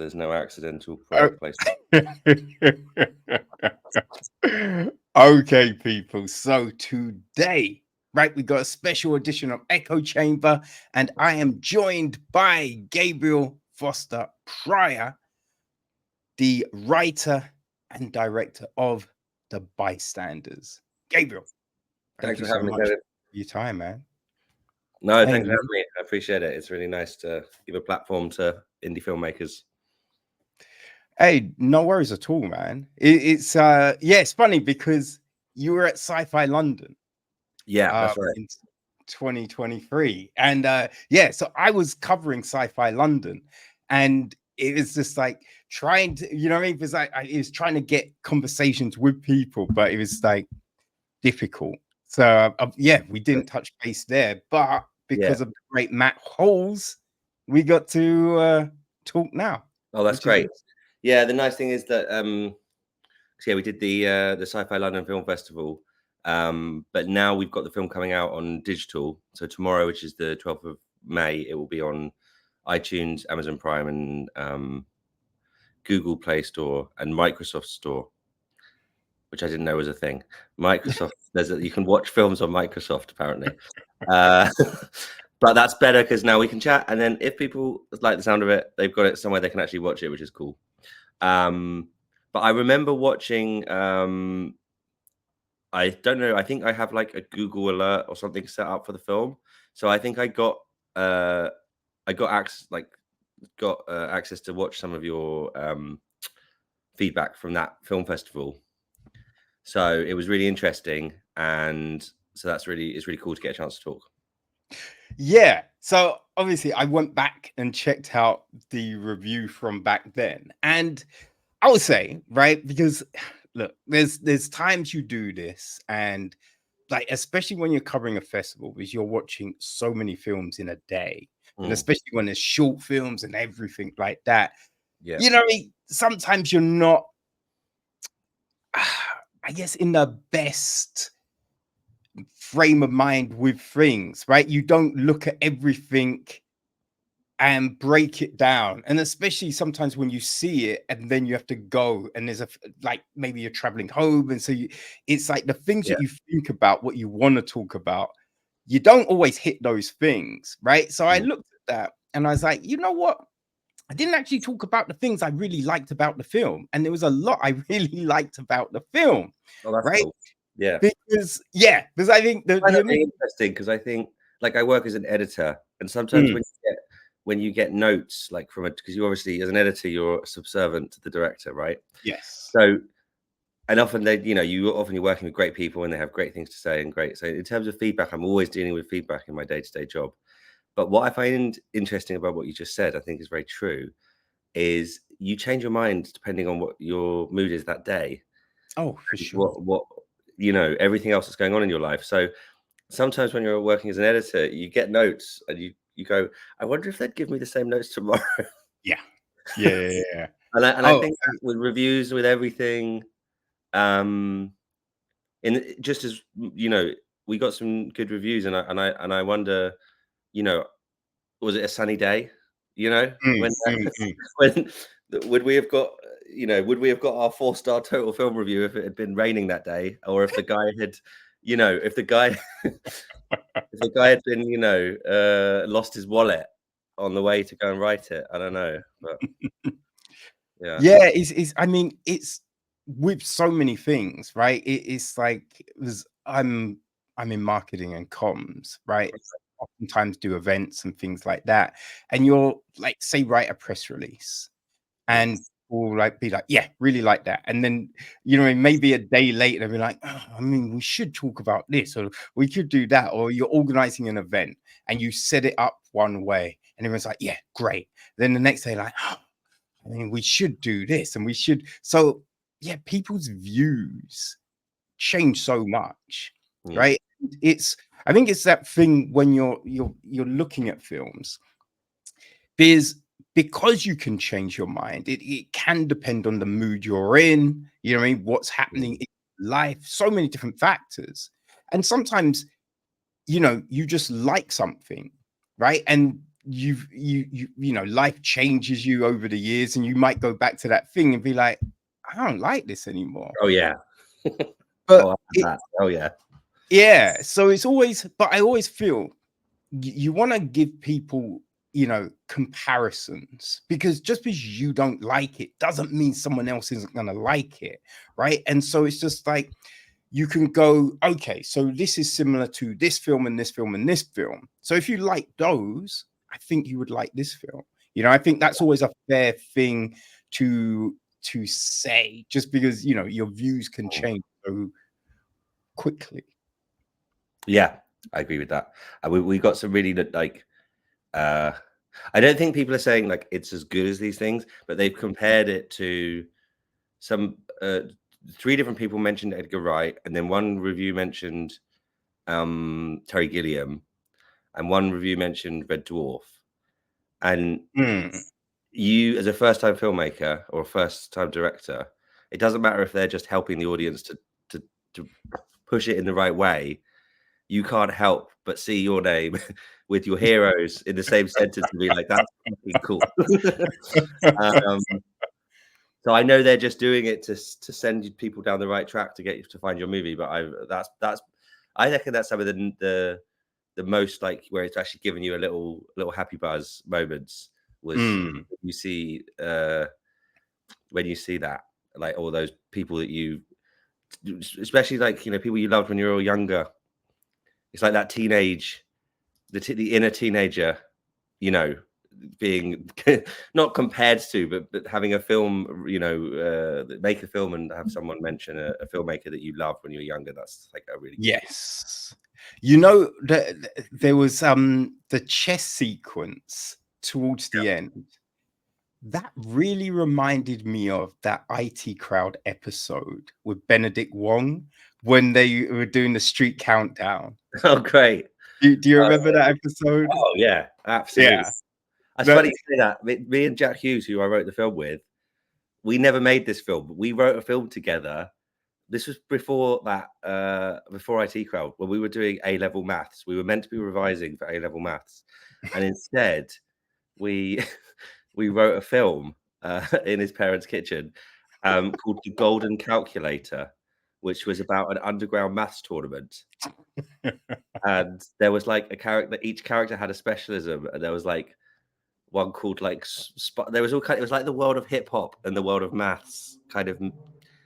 there's no accidental Oh. product placement. Okay, people. So today, right, we got a special edition of Echo Chamber, and I am joined by Gabriel Foster Prior, the writer and director of The Bystanders. Gabriel, thank Thanks you for so having me, much David. for your time, man. No, Hey, thanks for man. having me. I appreciate it. It's really nice to give a platform to indie filmmakers. Hey, no worries at all, man. It's funny because you were at Sci-Fi London. Yeah, that's right. In 2023, and so I was covering Sci-Fi London, and it was just like trying to, you know what I mean? Because it was trying to get conversations with people, but it was like difficult. So we didn't touch base there, but because of the great Matt Holes, we got to talk now. Oh, that's great. Yeah, the nice thing is that we did the Sci-Fi London Film Festival, but now we've got the film coming out on digital. So tomorrow, which is the 12th of May, it will be on iTunes, Amazon Prime, and Google Play Store and Microsoft Store, which I didn't know was a thing. Microsoft, you can watch films on Microsoft apparently, but that's better because now we can chat. And then if people like the sound of it, they've got it somewhere they can actually watch it, which is cool. But I remember watching. I don't know. I think I have like a Google alert or something set up for the film, so I think I got access to watch some of your feedback from that film festival. So it was really interesting, and so it's really cool to get a chance to talk. Yeah. So obviously I went back and checked out the review from back then. And I would say, right, because look, there's times you do this, and like especially when you're covering a festival, because you're watching so many films in a day, and especially when there's short films and everything like that. Yeah. You know what I mean? Sometimes you're not, I guess, in the best frame of mind with things, right? You don't look at everything and break it down, and especially sometimes when you see it and then you have to go and there's maybe you're traveling home, and so it's like the things that you think about, what you want to talk about, you don't always hit those things, right? So I looked at that and I was like, you know what, I didn't actually talk about the things I really liked about the film, and there was a lot I really liked about the film. Oh, that's right cool. Yeah, because I think that's really interesting, because I think, like, I work as an editor, and sometimes when you get notes, like because you obviously, as an editor, you're subservient to the director, right? Yes. So, and often you're working with great people and they have great things to say and great. So in terms of feedback, I'm always dealing with feedback in my day-to-day job. But what I find interesting about what you just said, I think is very true, is you change your mind depending on what your mood is that day. Oh, for sure. What everything else that's going on in your life. So sometimes when you're working as an editor, you get notes and you go, I wonder if they'd give me the same notes tomorrow. Yeah. I think with reviews, with everything, and just as we got some good reviews, and I wonder, was it a sunny day? When would we have got our 4-star total film review if it had been raining that day, or if the guy had, if the guy had been, lost his wallet on the way to go and write it? I don't know, but yeah, I mean, it's with so many things, right? It's like, I'm in marketing and comms, right? Oftentimes do events and things like that, and you're like, say, write a press release, and will be like, yeah, really like that, and then maybe a day later they'll be like, oh, I mean, we should talk about this, or we could do that, or you're organizing an event and you set it up one way and everyone's like, yeah, great, then the next day like, oh, I mean, we should do this and we should. So yeah, people's views change so much, right? I think it's that thing when you're looking at films, because you can change your mind. It can depend on the mood you're in, you know what I mean, what's happening in life, so many different factors. And sometimes, you just like something, right? And you know, life changes you over the years, and you might go back to that thing and be like, I don't like this anymore. Oh yeah. But oh yeah. Yeah. So it's always, but I always feel you want to give people, you know, comparisons, because just because you don't like it doesn't mean someone else isn't going to like it, right? And so it's just like, you can go, okay, so this is similar to this film and this film and this film. So if you like those, I think you would like this film. You know, I think that's always a fair thing to say, just because, you know, your views can change so quickly. Yeah, I agree with that. We got some really like I don't think people are saying like it's as good as these things, but they've compared it to some 3 different people mentioned Edgar Wright, and then one review mentioned Terry Gilliam, and one review mentioned Red Dwarf. And you, as a first-time filmmaker or a first-time director, it doesn't matter if they're just helping the audience to push it in the right way. You can't help but see your name with your heroes in the same sentence and be like, that's fucking cool. So I know they're just doing it to send people down the right track to get you to find your movie. But I reckon that's some of the most, like, where it's actually giving you a little happy buzz moments was when you see that, like, all those people that you, especially, like, you know, people you loved when you were younger. It's like that teenage, the inner teenager, you know, being not compared to, but having a film, you know, make a film and have someone mention a filmmaker that you loved when you were younger. That's like a really yes. You know, there was the chess sequence towards the end. That really reminded me of that IT Crowd episode with Benedict Wong when they were doing the street countdown. Oh, great. Do you remember that episode? Oh, yeah, absolutely. Yeah. That's funny you say that. Me and Jack Hughes, who I wrote the film with, we never made this film, but we wrote a film together. This was before that, before IT Crowd, when we were doing A-level maths. We were meant to be revising for A-level maths, and instead we we wrote a film in his parents' kitchen called The Golden Calculator, which was about an underground maths tournament. And there was like a character, each character had a specialism, and there was like one called like there was all kind. It was like the world of hip hop and the world of maths, kind of.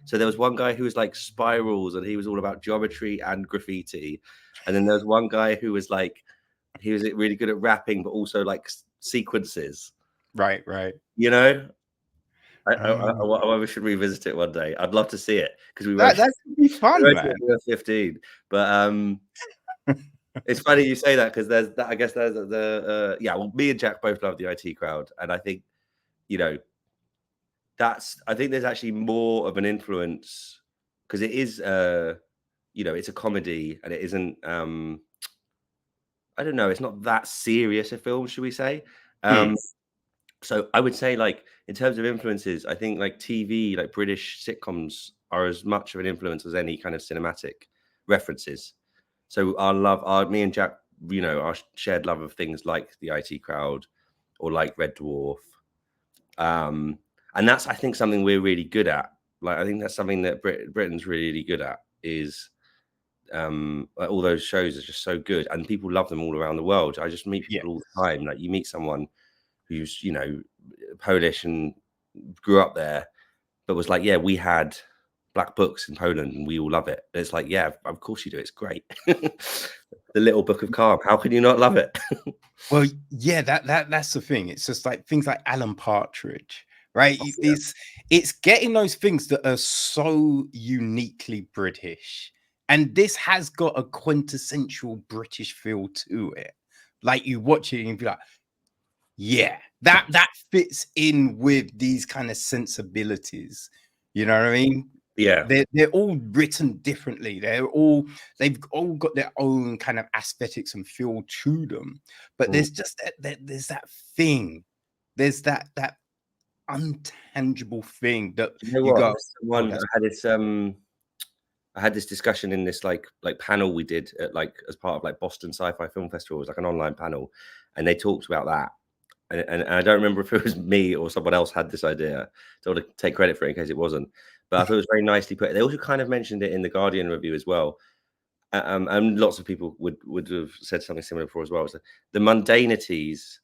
So there was one guy who was like spirals, and he was all about geometry and graffiti. And then there was one guy who was like, he was really good at rapping, but also like sequences. Right. You know, I we should revisit it one day. I'd love to see it because that could be fun, man. We were 15, but it's funny you say that, because there's that. I guess there's the yeah. Well, me and Jack both love the IT Crowd, and I think, you know, I think there's actually more of an influence because it is you know, it's a comedy, and it isn't I don't know, it's not that serious a film, should we say? So I would say, like, in terms of influences, I think like TV, like British sitcoms are as much of an influence as any kind of cinematic references. So me and Jack, you know, our shared love of things like the IT Crowd or like Red Dwarf. And that's, I think, something we're really good at. Like, I think that's something that Britain's really good at, is like, all those shows are just so good, and people love them all around the world. I just meet people all the time. Like, you meet someone who's, you know, Polish and grew up there, but was like, yeah, we had Black Books in Poland and we all love it. And it's like, yeah, of course you do. It's great. The Little Book of Calm. How can you not love it? Well, yeah, that's the thing. It's just like things like Alan Partridge, right? It's getting those things that are so uniquely British. And this has got a quintessential British feel to it. Like, you watch it and you be like, yeah, that fits in with these kind of sensibilities. You know what I mean? Yeah. They're all written differently. They've all got their own kind of aesthetics and feel to them. But there's just there's that thing. There's that untangible thing that You know you what? go, One oh, had its I had this discussion in this like panel we did at as part of Boston Sci-Fi Film Festival. It was like an online panel, and they talked about that. And I don't remember if it was me or someone else had this idea. Don't want to take credit for it in case it wasn't, but I thought it was very nicely put. They also kind of mentioned it in the Guardian review as well, and lots of people would have said something similar before as well. So the mundanities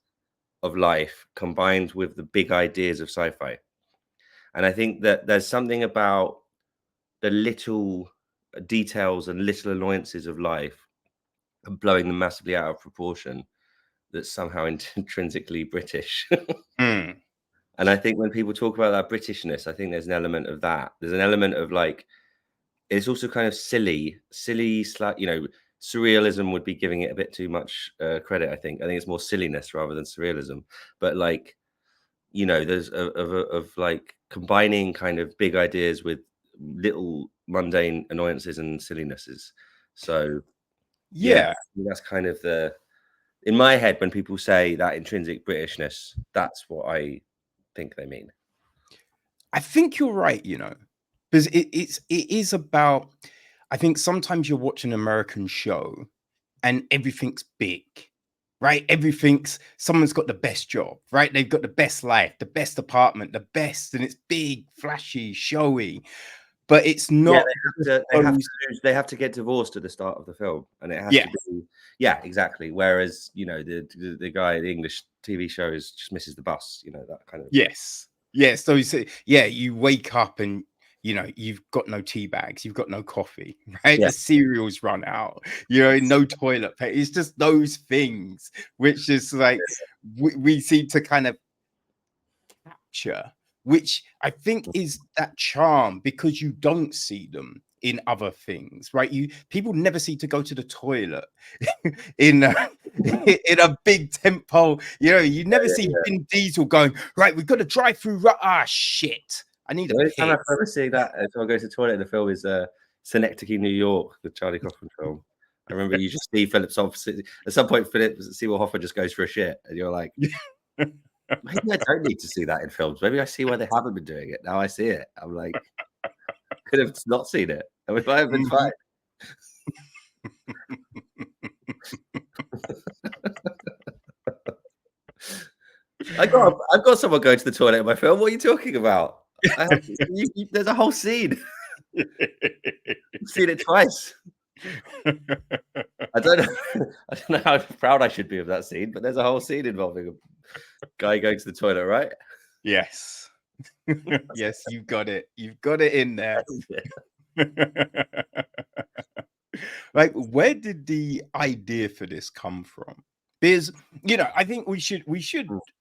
of life combined with the big ideas of sci-fi, and I think that there's something about the little details and little annoyances of life and blowing them massively out of proportion that's somehow intrinsically British. And I think when people talk about that Britishness, I think there's an element of that. There's an element of it's also kind of silly, surrealism would be giving it a bit too much credit. I think it's more silliness rather than surrealism. But there's of combining kind of big ideas with little mundane annoyances and sillinesses. So yeah, that's kind of in my head, when people say that intrinsic Britishness, that's what I think they mean. I think you're right, because it is about, I think sometimes you're watching an American show and everything's big, right? Someone's got the best job, right? They've got the best life, the best apartment, the best, and it's big, flashy, showy. But it's not. They have to get divorced at the start of the film, and it has to be. Yeah, exactly. Whereas the guy, the English TV show just misses the bus. That kind of. Yes. So you wake up and you've got no tea bags, you've got no coffee, right? The cereal's run out. No toilet paper. It's just those things which is we seem to kind of capture, which I think is that charm, because you don't see them in other things, right? People never seem to go to the toilet in a big tempo. You never see Vin Diesel going, right, we've got to drive through. Shit, I need a piss. I've ever seen that if I go to the toilet in the film is Synecdoche, New York, the Charlie Kaufman film. I remember you just see Philip opposite. At some point, Philip Seymour Hoffman just goes for a shit, and you're like, maybe I don't need to see that in films. Maybe I see why they haven't been doing it. Now I see it. I'm like, could have not seen it. I mean, I have been fine. I've got someone going to the toilet in my film. What are you talking about? There's a whole scene. I've seen it twice. I don't know how proud I should be of that scene, but there's a whole scene involving a guy going to the toilet, right? Yes. Yes, you've got it. You've got it in there. Where did the idea for this come from? Because I think we should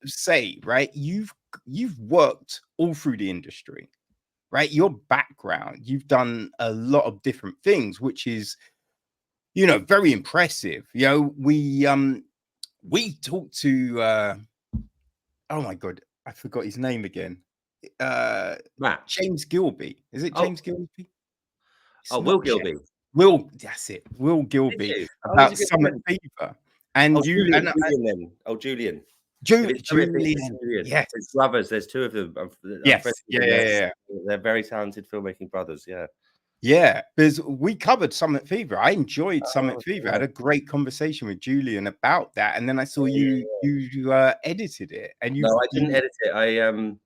say, right, you've worked all through the industry, right? Your background, you've done a lot of different things, which is very impressive. We talked to oh my god, I forgot his name again. Matt. James Gilby. Is it James Gilby? Will Gilby. That's it. Will Gilby about Summit Fever. And Julian. Yes. It's brothers. There's two of them. Yes. Yeah. They're very talented filmmaking brothers. Yeah. Yeah, because we covered Summit Fever. I enjoyed Summit Fever. I had a great conversation with Julian about that, and then I saw you edited it. And no, I didn't edit it.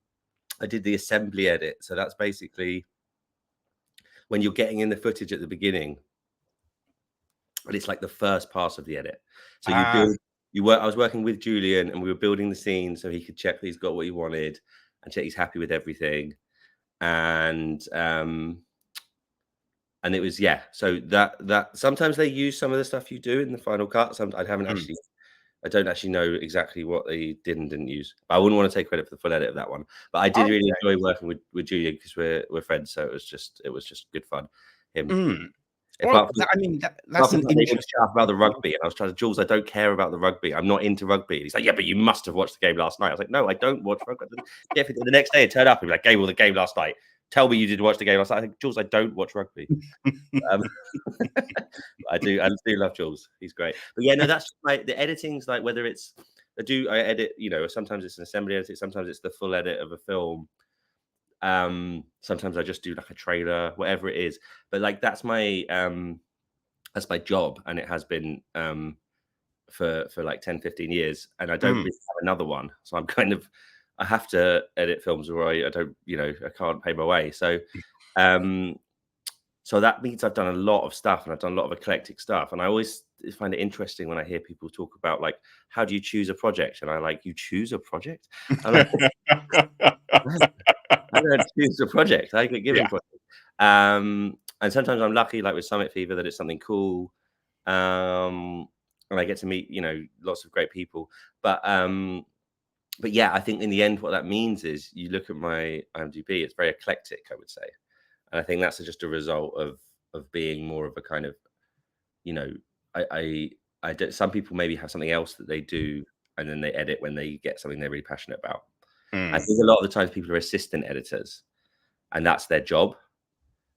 I did the assembly edit. So that's basically when you're getting in the footage at the beginning, but it's like the first pass of the edit. So I was working with Julian, and we were building the scene so he could check that he's got what he wanted and check he's happy with everything, and it was so that sometimes they use some of the stuff you do in the final cut. I don't actually know exactly what they did and didn't use. I wouldn't want to take credit for the full edit of that one, but I did really enjoy working with Julian because we're friends, so it was just good fun. Him. Well, that's an interesting stuff about the rugby, and I was trying to Jules. I don't care about the rugby. I'm not into rugby. And he's like, yeah, but you must have watched the game last night. I was like, no, I don't watch rugby. The next day, I turned up and be like, Gabriel, the game last night. Tell me you did watch the game last night. I think, Jules, I don't watch rugby. I do love Jules. He's great. But yeah, no, that's the editing's whether it's I edit. Sometimes it's an assembly edit. Sometimes it's the full edit of a film. Sometimes I just do like a trailer, whatever it is. But like that's my job, and it has been for like 10, 15 years, and I don't really have another one. So I'm kind of, I have to edit films, or I don't, I can't pay my way. So so that means I've done a lot of stuff, and I've done a lot of eclectic stuff. And I always find it interesting when I hear people talk about like, how do you choose a project? And I like, you choose a project? I'm like, I don't choose a project. I get given projects. And sometimes I'm lucky, like with Summit Fever, that it's something cool. And I get to meet, lots of great people. But yeah, I think in the end, what that means is you look at my IMDb, it's very eclectic, I would say. And I think that's just a result of being more of a kind of, some people maybe have something else that they do, and then they edit when they get something they're really passionate about. I think a lot of the times people are assistant editors, and that's their job.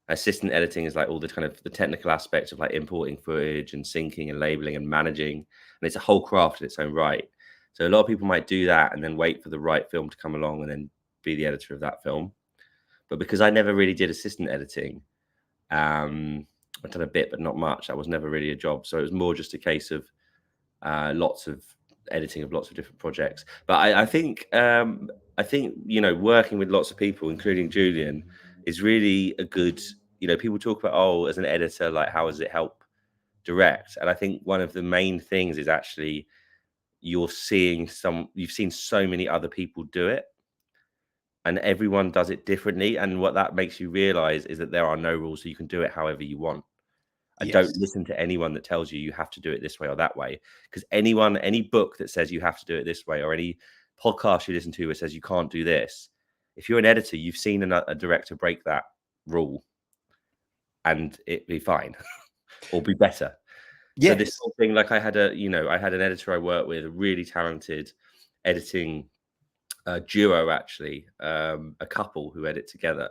Assistant editing is like all the kind of the technical aspects of like importing footage and syncing and labeling and managing. And it's a whole craft in its own right. So a lot of people might do that and then wait for the right film to come along and then be the editor of that film. But because I never really did assistant editing, I've done a bit, but not much. That was never really a job. So it was more just a case of lots of editing of lots of different projects. But I think, working with lots of people, including Julian, is really a good, people talk about, oh, as an editor, like, how does it help direct? And I think one of the main things is actually you've seen so many other people do it, and everyone does it differently. And what that makes you realize is that there are no rules, so you can do it however you want. And don't listen to anyone that tells you have to do it this way or that way, because any book that says you have to do it this way, or any podcast you listen to that says you can't do this, if you're an editor, you've seen a director break that rule, and it'd be fine or be better. So this whole thing, like I had an editor I worked with, a really talented editing duo, actually, a couple who direct together.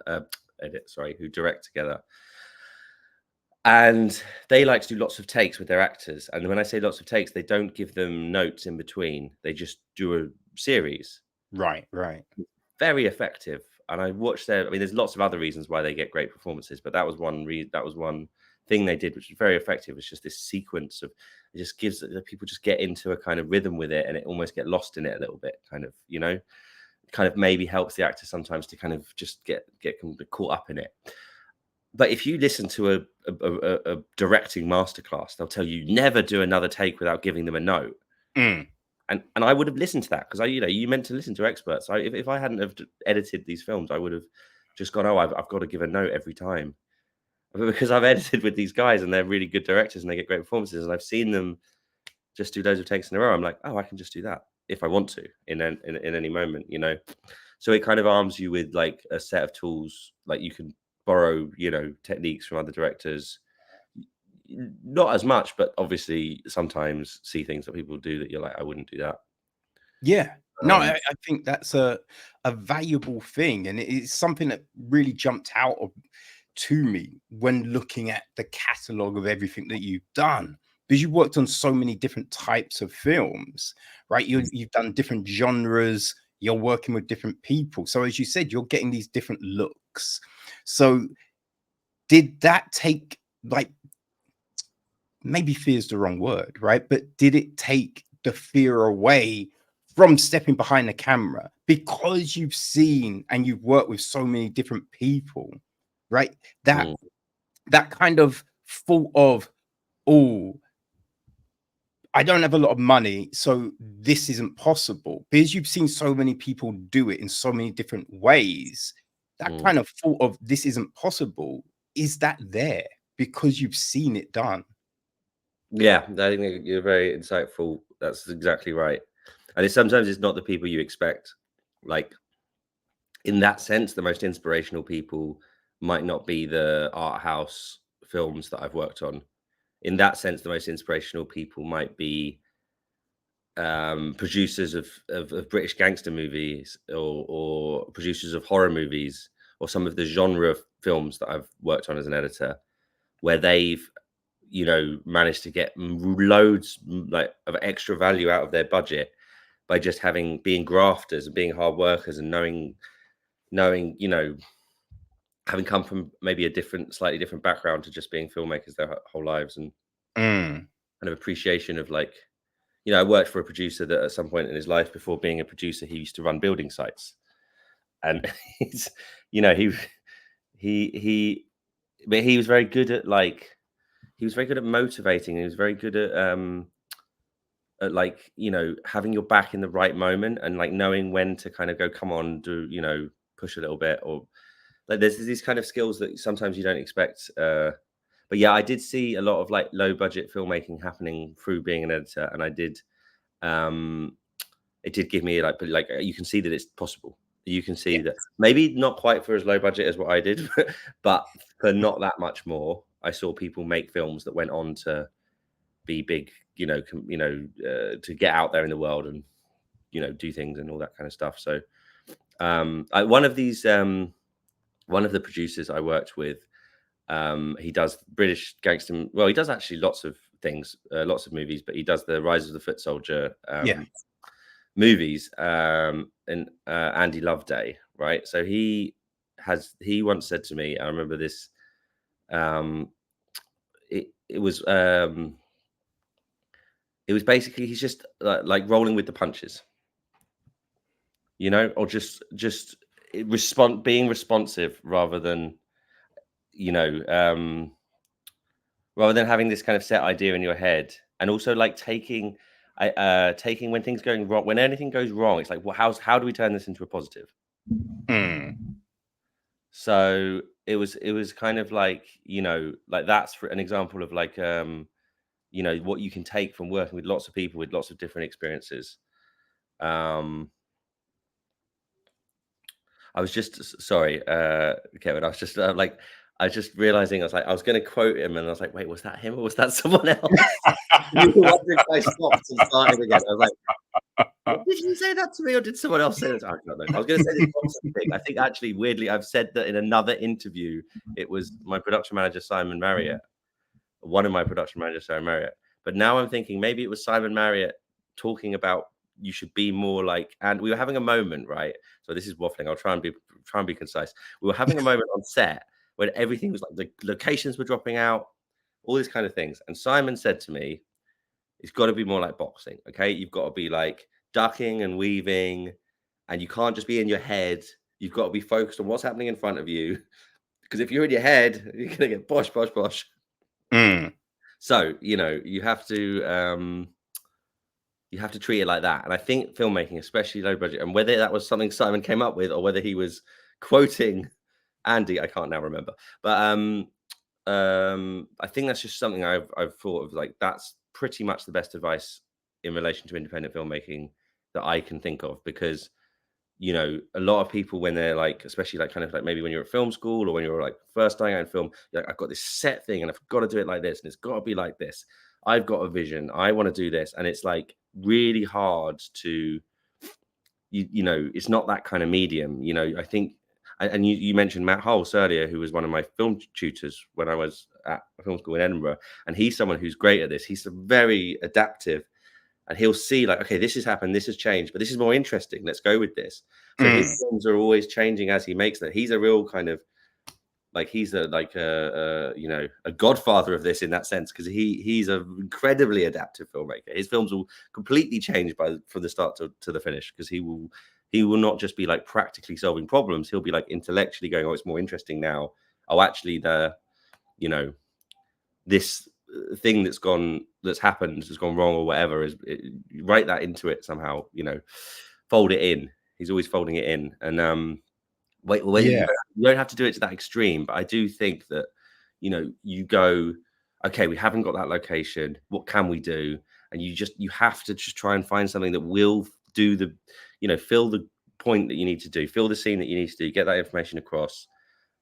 And they like to do lots of takes with their actors. And when I say lots of takes, they don't give them notes in between. They just do a series. Right. Very effective. And I watched there's lots of other reasons why they get great performances, but that was one thing they did, which was very effective. It's just this sequence of, it just gives people just get into a kind of rhythm with it, and it almost get lost in it a little bit, kind of, kind of maybe helps the actor sometimes to kind of just get caught up in it. But if you listen to a directing masterclass, they'll tell you never do another take without giving them a note. And I would have listened to that, because you meant to listen to experts. If I hadn't have edited these films, I would have just gone, oh, I've got to give a note every time. But because I've edited with these guys and they're really good directors and they get great performances, and I've seen them just do loads of takes in a row, I'm like, oh, I can just do that if I want to in any moment, So it kind of arms you with like a set of tools, like you can borrow, techniques from other directors. Not as much, but obviously sometimes see things that people do that you're like, I wouldn't do that. Yeah. No, I think that's a valuable thing. And it's something that really jumped out to me when looking at the catalogue of everything that you've done, because you worked on so many different types of films, right? You've done different genres, you're working with different people. So as you said, you're getting these different looks. So did that take, like, maybe fear is the wrong word, right? But did it take the fear away from stepping behind the camera, because you've seen and you've worked with so many different people, right? That kind of thought of, oh, I don't have a lot of money, so this isn't possible, because you've seen so many people do it in so many different ways. That kind of thought of this isn't possible, is that there because you've seen it done? Yeah, I think you're very insightful. That's exactly right. And sometimes it's not the people you expect. Like, in that sense, the most inspirational people might not be the art house films that I've worked on. In that sense, the most inspirational people might be producers of British gangster movies, or producers of horror movies, or some of the genre films that I've worked on as an editor, where they've managed to get loads like of extra value out of their budget by just being grafters and being hard workers and knowing knowing, you know, having come from maybe a slightly different background to just being filmmakers their whole lives, and kind of appreciation of like, you know, I worked for a producer that at some point in his life, before being a producer, he used to run building sites, and he's, you know, but he was very good at like, he was very good at motivating. He was very good at like, you know, having your back in the right moment and like knowing when to kind of go, come on, do, you know, push a little bit, or like there's these kind of skills that sometimes you don't expect. But yeah, I did see a lot of like low budget filmmaking happening through being an editor, and I did. It did give me like you can see that it's possible. You can see that maybe not quite for as low budget as what I did, but for not that much more, I saw people make films that went on to be big, you know, to get out there in the world and, you know, do things and all that kind of stuff. So one of the producers I worked with, he does British gangster. Well, he does actually lots of things, lots of movies, but he does the Rise of the Foot Soldier movies, and Andy Loveday, right? So he once said to me, I remember this, it was basically, he's just like rolling with the punches, you know, or just being responsive rather than, you know, rather than having this kind of set idea in your head, and also like taking when things going wrong, when anything goes wrong, it's like, well, how do we turn this into a positive? So it was kind of like, you know, like that's for an example of like, you know, what you can take from working with lots of people with lots of different experiences. I was just sorry, Kevin. I was just like, I was just realizing, I was going to quote him, and I was like, wait, was that him or was that someone else? You were wondering if I stopped and started again. I was like, did you say that to me, or did someone else say that? I don't know. I was going to say this boxing thing. I think actually, weirdly, I've said that in another interview. It was my production manager, Simon Marriott, one of my production managers, Simon Marriott. But now I'm thinking maybe it was Simon Marriott talking about you should be more like, and we were having a moment, right? So this is waffling. I'll try and be concise. We were having a moment on set when everything was like, the locations were dropping out, all these kind of things. And Simon said to me, it's got to be more like boxing. Okay. You've got to be like ducking and weaving, and you can't just be in your head. You've got to be focused on what's happening in front of you. Because if you're in your head, you're going to get bosh. So, you know, you have to treat it like that. And I think filmmaking, especially low budget, and whether that was something Simon came up with or whether he was quoting Andy, I can't now remember. But I think that's just something I've thought of, like, that's pretty much the best advice in relation to independent filmmaking that I can think of. Because, you know, a lot of people, when they're like, especially like kind of like maybe when you're at film school or when you're like first starting out in film, you're like, I've got this set thing and I've got to do it like this and it's got to be like this. I've got a vision. I want to do this. And it's like really hard to, you know, it's not that kind of medium. You know, I think, and you mentioned Matt Hulse earlier, who was one of my film tutors when I was at film school in Edinburgh. And he's someone who's great at this. He's very adaptive. And he'll see like, okay, this has happened, this has changed, but this is more interesting. Let's go with this. So his films are always changing as he makes them. He's a real kind of like, he's you know, a godfather of this in that sense, because he's an incredibly adaptive filmmaker. His films will completely change from the start to the finish, because he will not just be like practically solving problems. He'll be like intellectually going, oh, it's more interesting now. Oh, actually, you know, this thing that's happened has gone wrong or whatever, write that into it somehow, you know, fold it in. He's always folding it in. And you don't have to do it to that extreme, but I do think that, you know, you go, okay, we haven't got that location, what can we do? And you have to just try and find something that will do the, you know, fill the point that you need to do, fill the scene that you need to do, get that information across.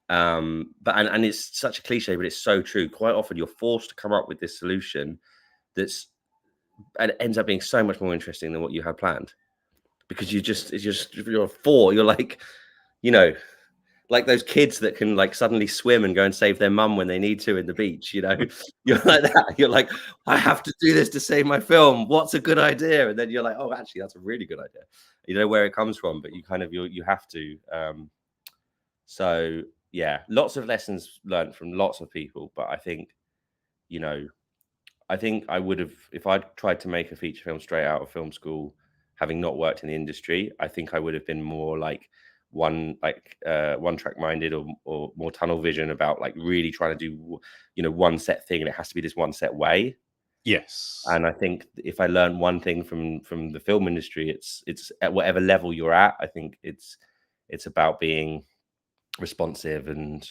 But it's such a cliche, but it's so true. Quite often you're forced to come up with this solution and it ends up being so much more interesting than what you had planned, because you're like, you know, like those kids that can like suddenly swim and go and save their mum when they need to in the beach, you know. You're like that. You're like, I have to do this to save my film. What's a good idea? And then you're like, oh, actually, that's a really good idea. You know where it comes from, but you kind of you have to So yeah, lots of lessons learned from lots of people. But I think, you know, I think I would have, if I'd tried to make a feature film straight out of film school, having not worked in the industry, I think I would have been more like one track minded, or more tunnel vision about like really trying to do, one set thing, and it has to be this one set way. Yes. And I think if I learned one thing from the film industry, it's at whatever level you're at, I think it's about being responsive and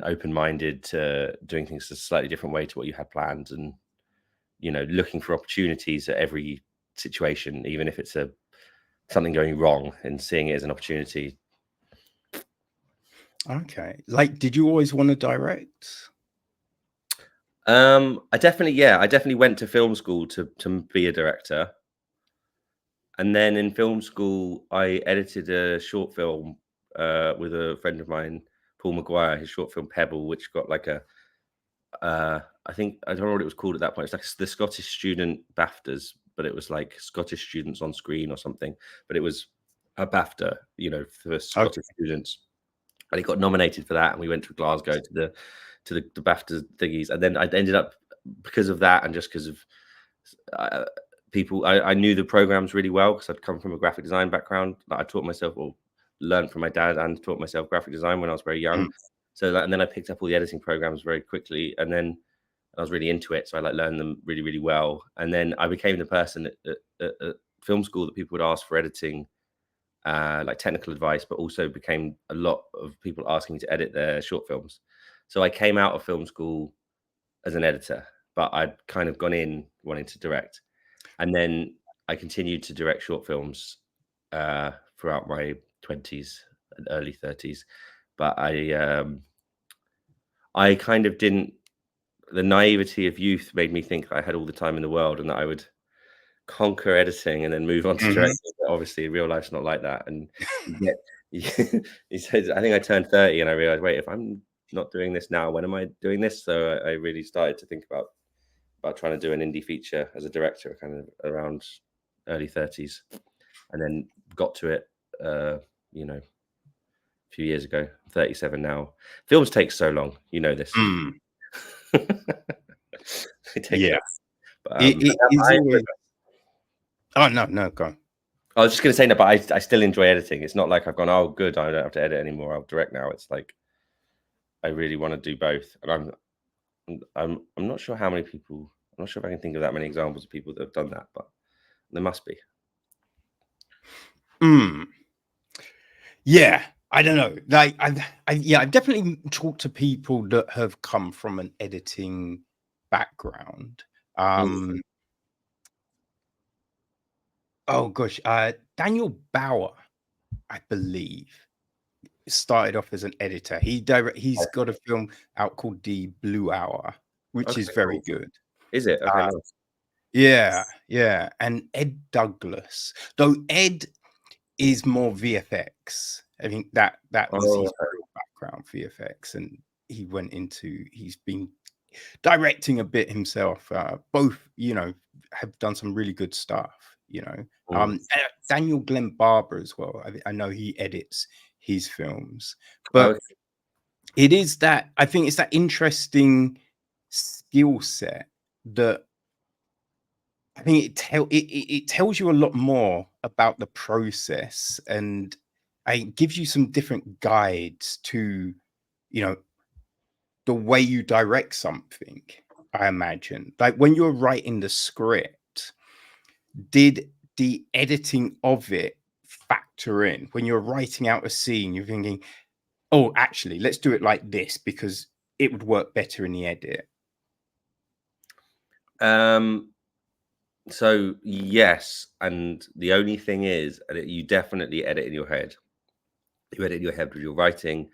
open-minded to doing things a slightly different way to what you had planned, and looking for opportunities at every situation, even if it's something going wrong, and seeing it as an opportunity. Okay. Like, did you always want to direct? I definitely went to film school to be a director. And then in film school, I edited a short film with a friend of mine, Paul Maguire, his short film Pebble, which got like I think, I don't know what it was called at that point. It's like the Scottish Student BAFTAs, but it was like Scottish students on screen or something. But it was a BAFTA, for Scottish students. And he got nominated for that. And we went to Glasgow to the BAFTA thingies. And then I ended up, because of that, and just because of people, I knew the programs really well, because I'd come from a graphic design background. I taught myself, or learned from my dad, and taught myself graphic design when I was very young. So and then I picked up all the editing programs very quickly, and then I was really into it. So I learned them really, really well. And then I became the person at film school that people would ask for editing, like technical advice, but also became a lot of people asking me to edit their short films. So I came out of film school as an editor, but I'd kind of gone in wanting to direct. And then I continued to direct short films throughout my 20s and early 30s. But I kind of didn't, the naivety of youth made me think I had all the time in the world, and that I would conquer editing and then move on to directing. But obviously, real life's not like that. And he said, I think I turned 30 and I realized, wait, if I'm not doing this now, when am I doing this? So I really started to think about trying to do an indie feature as a director, kind of around early 30s, and then got to it, a few years ago. 37 now. Films take so long, this. It takes but, always... Oh no, go on. I was just going to say, no, but I still enjoy editing. It's not like I've gone, oh, good, I don't have to edit anymore, I'll direct now. It's like I really want to do both, and I'm not sure how many people. I'm not sure if I can think of that many examples of people that have done that, but there must be. Yeah, I don't know. Like, I've definitely talked to people that have come from an editing background. Oh gosh, Daniel Bauer, I believe, started off as an editor. He's got a film out called The Blue Hour, which is very good. Is it? Okay, nice. Yeah. And Ed Douglas, though Ed is more VFX. I think that was his real background, VFX, and he's been directing a bit himself. Both, have done some really good stuff. Daniel Glenn Barber as well. I know he edits his films, but it is that, I think it's that interesting skill set that I think it tells you a lot more about the process, and it gives you some different guides to, the way you direct something. I imagine, like when you're writing the script, did the editing of it factor in when you're writing out a scene? You're thinking, oh, actually, let's do it like this because it would work better in the edit. So yes, and the only thing is, you definitely edit in your head. You edit in your head when you're writing.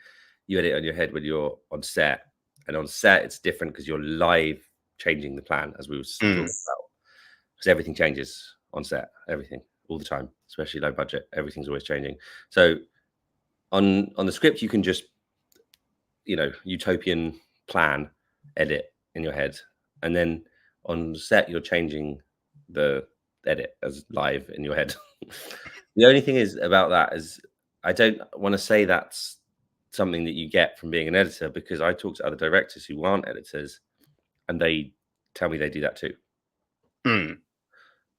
You edit in your head when you're on set. And on set, it's different because you're live changing the plan, as we were talking about. Because everything changes on set, everything, all the time, especially low budget. Everything's always changing. So on the script, you can just, utopian plan, edit in your head. And then on set, you're changing the edit as live in your head. The only thing is about that is I don't want to say that's something that you get from being an editor, because I talk to other directors who aren't editors and they tell me they do that too.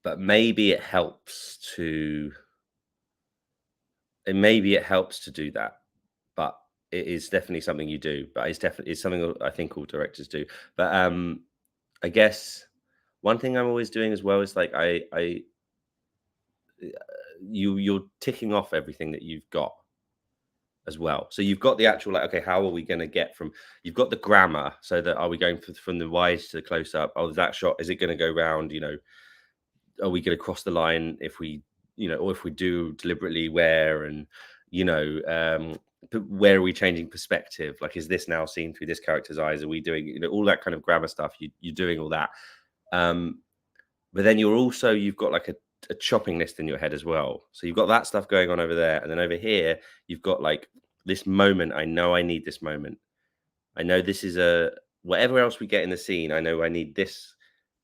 But maybe it helps to do that, but it is definitely something you do. But it's something I think all directors do. But I guess one thing I'm always doing as well is like you're ticking off everything that you've got as well. So you've got the actual, like, okay, how are we going to get from, you've got the grammar, so that are we going from the wide to the close up? Oh, that shot, is it going to go round, are we going to cross the line if we, or if we do deliberately, where, and, where are we changing perspective? Like, is this now seen through this character's eyes? Are we doing, all that kind of grammar stuff? You're doing all that. But then you've got like a chopping list in your head as well. So you've got that stuff going on over there. And then over here, you've got like this moment. I know I need this moment. I know this is whatever else we get in the scene. I know I need this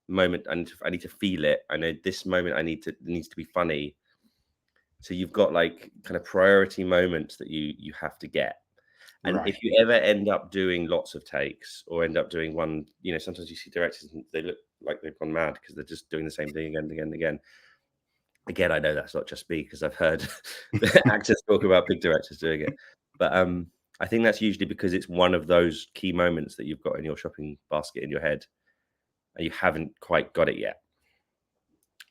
moment. I need to feel it. I know this moment it needs to be funny. So you've got like kind of priority moments that you have to get. And if you ever end up doing lots of takes, or end up doing one, sometimes you see directors and they look like they've gone mad because they're just doing the same thing again and again and again. Again, I know that's not just me, because I've heard actors talk about big directors doing it. But I think that's usually because it's one of those key moments that you've got in your shopping basket in your head, and you haven't quite got it yet.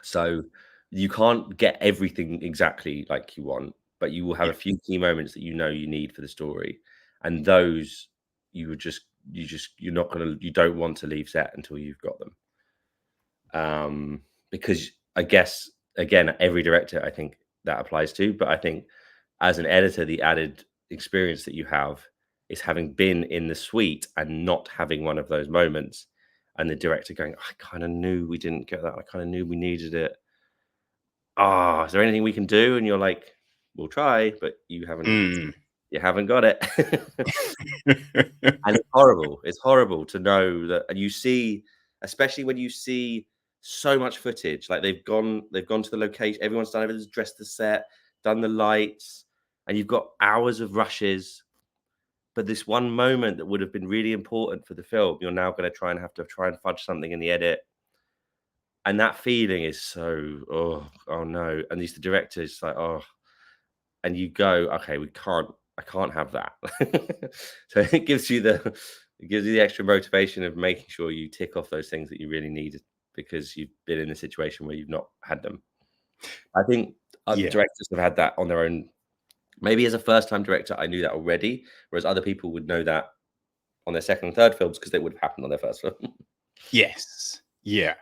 So you can't get everything exactly like you want, but you will have a few key moments that you need for the story. And those you don't want to leave set until you've got them. Because I guess, again, every director, I think that applies to, but I think as an editor, the added experience that you have is having been in the suite and not having one of those moments, and the director going, I kind of knew we didn't get that. I kind of knew we needed it. Is there anything we can do? And you're like, we'll try, but you haven't got it. And it's horrible. It's horrible to know that. And you see, especially when you see so much footage, like they've gone to the location, everyone's done everything's dressed the set, done the lights, and you've got hours of rushes. But this one moment that would have been really important for the film, you're now going to have to fudge something in the edit. And that feeling is so, oh no. And the director is like, and you go, okay, I can't have that. So it gives you the extra motivation of making sure you tick off those things that you really need, because you've been in a situation where you've not had them. I think other directors have had that on their own. Maybe as a first-time director, I knew that already, whereas other people would know that on their second and third films because they would have happened on their first film. Yes. Yeah.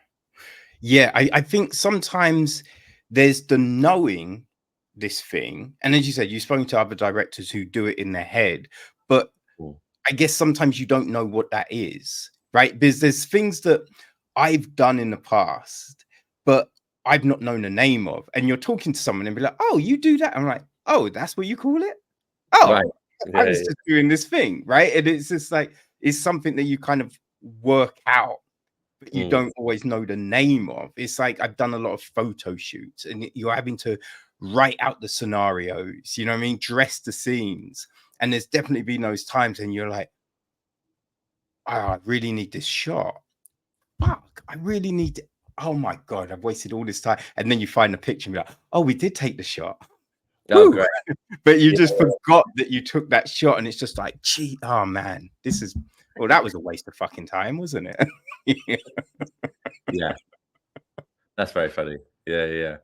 Yeah. I think sometimes there's the knowing this thing, and as you said, you've spoken to other directors who do it in their head, but I guess sometimes you don't know what that is, right? Because there's things that I've done in the past, but I've not known the name of, and you're talking to someone and be like, oh, you do that? I'm like, oh, that's what you call it? Oh, right. I was just doing this thing, right? And it's just like, it's something that you kind of work out, but you don't always know the name of. It's like, I've done a lot of photo shoots, and you're having to write out the scenarios, you know what I mean? Dress the scenes. And there's definitely been those times and you're like, oh, I really need this shot. Fuck, I really need it. Oh my God, I've wasted all this time. And then you find the picture and be like, oh, we did take the shot. Oh, great. But you just forgot that you took that shot, and it's just like, gee, oh man, that was a waste of fucking time, wasn't it? Yeah. That's very funny. Yeah.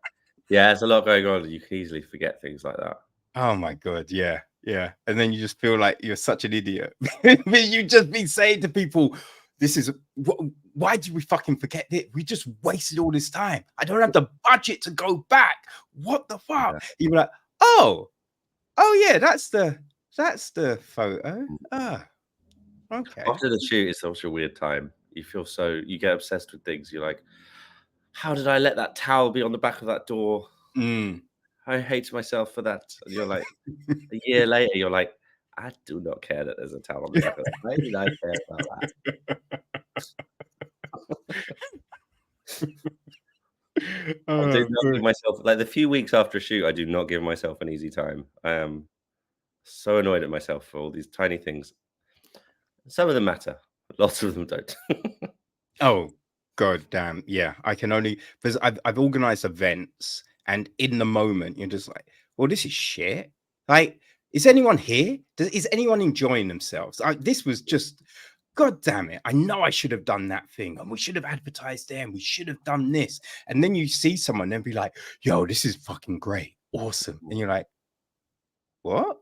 There's a lot going on. You can easily forget things like that. Oh my God, yeah. And then you just feel like you're such an idiot. You just be saying to people, why did we fucking forget it? We just wasted all this time. I don't have the budget to go back. What the fuck? Yeah. You're like, oh yeah, that's the photo. Okay. After the shoot, it's such a weird time. You get obsessed with things. You're like, how did I let that towel be on the back of that door? I hate myself for that. And you're like, a year later, you're like, I do not care that there's a towel on the back of that. Why did I care about that? I do not give myself, like, the few weeks after a shoot, I do not give myself an easy time. So annoyed at myself for all these tiny things. Some of them matter, but lots of them don't. Oh, god damn. Yeah. I can only because I've organized events, and in the moment you're just like, well, this is shit. Like, is anyone here? Is anyone enjoying themselves? This was just, god damn it. I know I should have done that thing, and we should have advertised there, and we should have done this. And then you see someone and be like, yo, this is fucking great. Awesome. And you're like, what?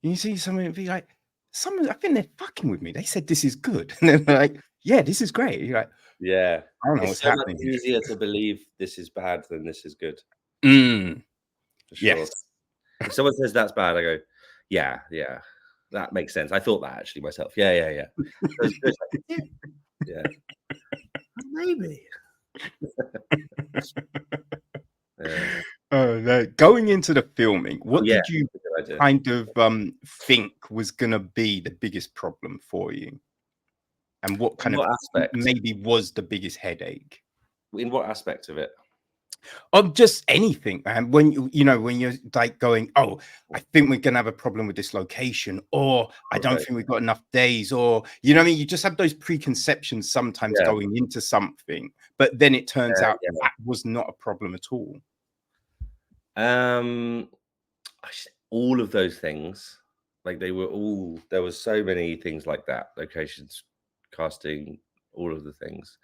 And you see someone and be like, someone, I think they're fucking with me. They said this is good. And they're like, yeah, this is great. You're like, Yeah. I don't know It's what's so much happening. easier to believe this is bad than this is good. Mm, For sure. yes. If someone says that's bad, I go, yeah, that makes sense. I thought that actually myself. Yeah. So it's good. Yeah. Maybe. Yeah. No. Going into the filming, what Yeah, did you that's a good idea. kind of think was gonna be the biggest problem for you? And what In kind of what aspect? maybe was the biggest headache? In what aspect of it? Of just anything, man. When you know, when you're like going, oh, I think we're gonna have a problem with this location, or I don't Okay. think we've got enough days, or you know what I mean? You just have those preconceptions sometimes Yeah. going into something, but then it turns out Yeah. that was not a problem at all. Um, all of those things, like they were all. There was so many things like that. Locations, casting, all of the things.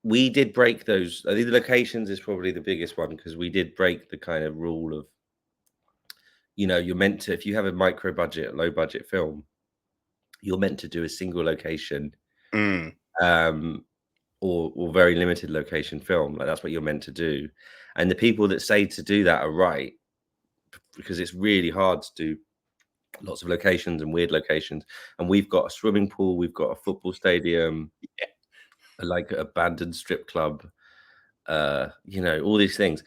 We did break those. I think the locations is probably the biggest one because we did break the kind of rule of, you're meant to, if you have a micro budget, low budget film, you're meant to do a single location, Mm, um, or very limited location film. Like that's what you're meant to do. And the people that say to do that are right because it's really hard to do lots of locations and weird locations. And we've got a swimming pool, we've got a football stadium, like an abandoned strip club, all these things.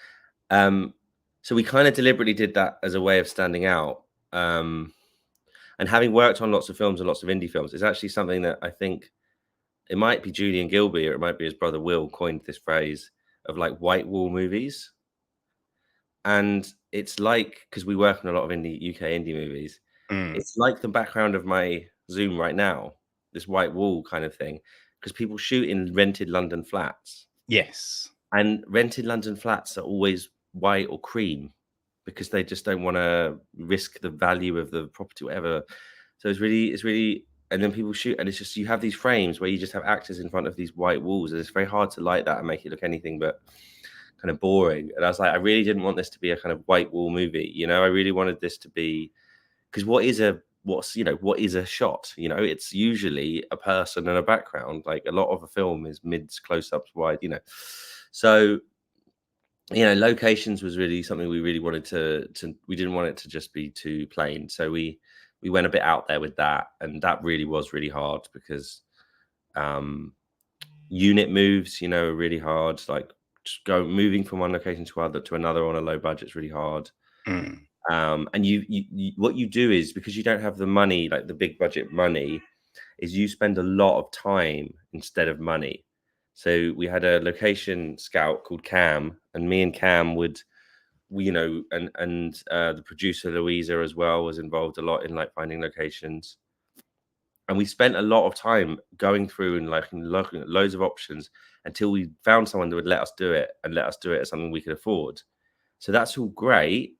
So we kind of deliberately did that as a way of standing out. And having worked on lots of films and lots of indie films, is actually something that I think it might be Julian Gilby or it might be his brother Will coined this phrase of like white wall movies. And it's like, because we work on a lot of UK indie movies, it's like the background of my Zoom right now, this white wall kind of thing, because people shoot in rented London flats. yes. And rented London flats are always white or cream because they just don't want to risk the value of the property, whatever. So it's really, and then people shoot, and it's just you have these frames where you just have actors in front of these white walls, and it's very hard to light that and make it look anything but kind of boring. And I was like, I really didn't want this to be a kind of white wall movie, I really wanted this to be, because what is a shot? It's usually a person and a background. Like a lot of a film is mids, close-ups, wide, So, locations was really something we really wanted to we didn't want it to just be too plain. So we went a bit out there with that, and that really was really hard because unit moves, are really hard. Like just moving from one location to another on a low budget is really hard. And you what you do is, because you don't have the money, like the big budget money, is you spend a lot of time instead of money. So we had a location scout called Cam, and me and Cam would, and the producer Louisa as well was involved a lot in like finding locations. And we spent a lot of time going through and like looking at loads of options until we found someone that would let us do it and let us do it as something we could afford. So that's all great,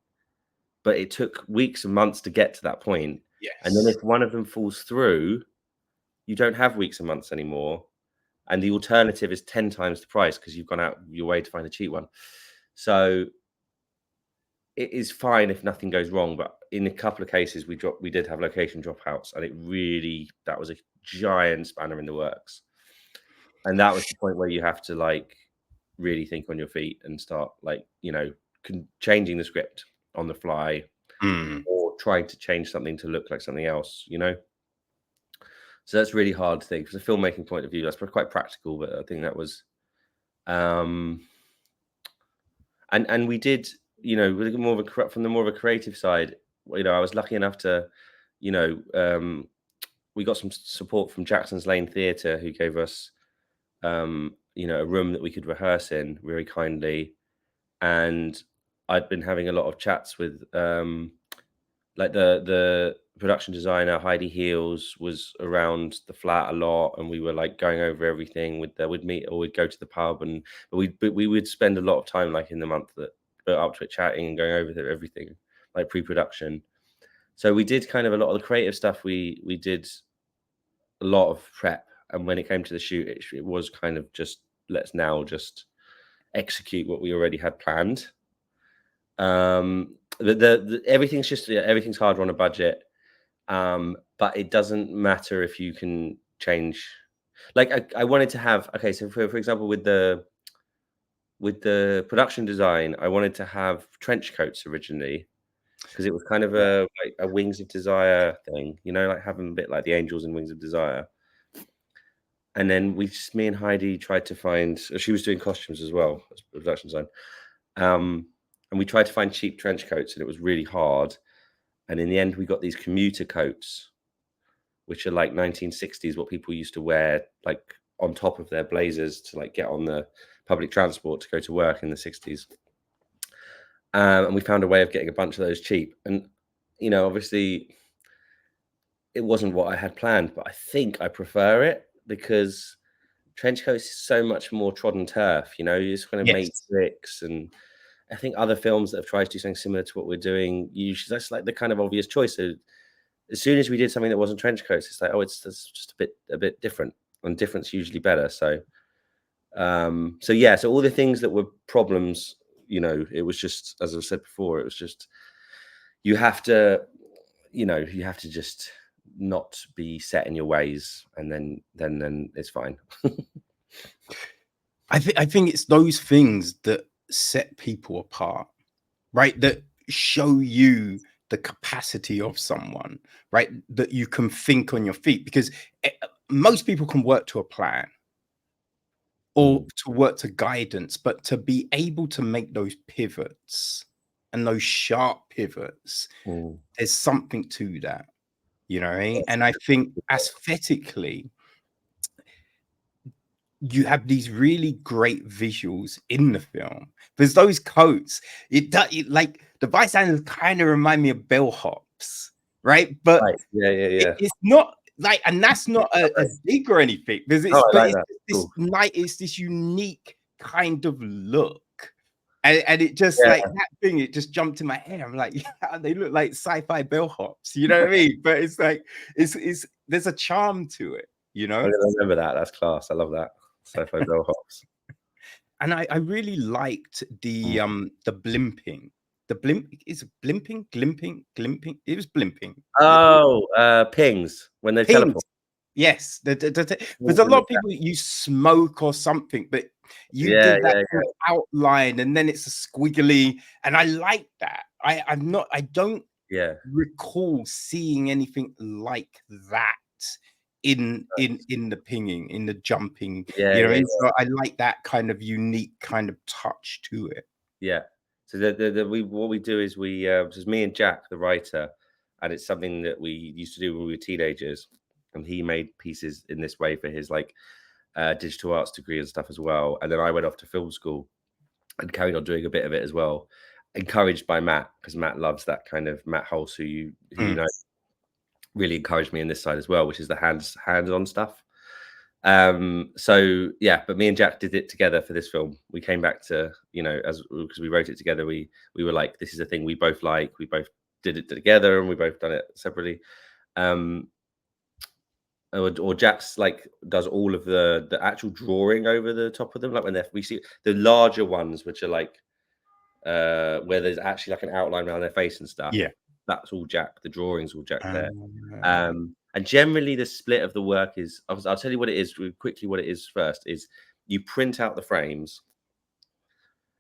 but it took weeks and months to get to that point. Yes. And then if one of them falls through, you don't have weeks and months anymore. And the alternative is 10 times the price because you've gone out your way to find a cheap one. So it is fine if nothing goes wrong, but in a couple of cases we did have location dropouts, and that was a giant spanner in the works. And that was the point where you have to like really think on your feet and start like, changing the script on the fly, or trying to change something to look like something else, So that's really hard thing from a filmmaking point of view. That's quite practical, but I think that was, and we did, with from the more of a creative side. I was lucky enough to, we got some support from Jackson's Lane Theatre, who gave us, a room that we could rehearse in very kindly, and I'd been having a lot of chats with like the production designer Heidi Heels was around the flat a lot, and we were like going over everything we'd meet or we'd go to the pub, but we would spend a lot of time like in the month that up to it chatting and going over everything like pre-production. So we did kind of a lot of the creative stuff. We did a lot of prep, and when it came to the shoot, it was kind of just let's now just execute what we already had planned. Everything's harder on a budget, but it doesn't matter if you can change. Like I wanted to have so for example with the production design, I wanted to have trench coats originally because it was kind of a Wings of Desire thing, like having a bit like the angels in Wings of Desire. And then me and Heidi tried to find. She was doing costumes as well as production design. And we tried to find cheap trench coats, and it was really hard. And in the end, we got these commuter coats, which are like 1960s, what people used to wear, like on top of their blazers to like get on the public transport to go to work in the 60s. And we found a way of getting a bunch of those cheap. And, obviously, it wasn't what I had planned, but I think I prefer it because trench coats is so much more trodden turf. You just kind of make tricks, and I think other films that have tried to do something similar to what we're doing, usually that's like the kind of obvious choice. So as soon as we did something that wasn't trench coats, it's like, oh, it's just a bit different, and different's usually better. So, so all the things that were problems, it was just, as I said before, it was just you have to just not be set in your ways, and then it's fine. I think it's those things that set people apart, right? That show you the capacity of someone, right? That you can think on your feet, because most people can work to a plan or to work to guidance, but to be able to make those pivots and those sharp pivots, there's something to that, And I think aesthetically, you have these really great visuals in the film. There's those coats. Like the bystanders kind of remind me of bellhops, right? But right. Yeah. It's not like, and that's not a dig or anything. Because it's this unique kind of look. And it just like that thing, it just jumped in my head. I'm like, yeah, they look like sci-fi bellhops, you know what I mean? But it's like it's there's a charm to it, I'm gonna remember that. That's class. I love that. Sci-fi bellhops. And I really liked the blimping. The glimping. It was blimping. Oh, pings when they teleport. Yes, there's a lot of people use smoke or something, but you did that kind of outline, and then it's a squiggly, and I like that. I don't recall seeing anything like that in the pinging, in the jumping. So I like that kind of unique kind of touch to it. Yeah. So what we do is just me and Jack, the writer, and it's something that we used to do when we were teenagers. And he made pieces in this way for his like digital arts degree and stuff as well. And then I went off to film school and carried on doing a bit of it as well, encouraged by Matt, because Matt loves that kind of Matt Hulse, who you know, really encouraged me in this side as well, which is the hands-on stuff. So yeah, but me and Jack did it together for this film. We came back to, because we wrote it together, we were like, this is a thing we both like. We both did it together, and we both done it separately. Or Jack's like does all of the actual drawing over the top of them, like when we see the larger ones, which are like where there's actually like an outline around their face and stuff. Yeah, that's all Jack. The drawings all Jack there. And generally the split of the work is, I'll tell you what it is quickly. What it is first is you print out the frames,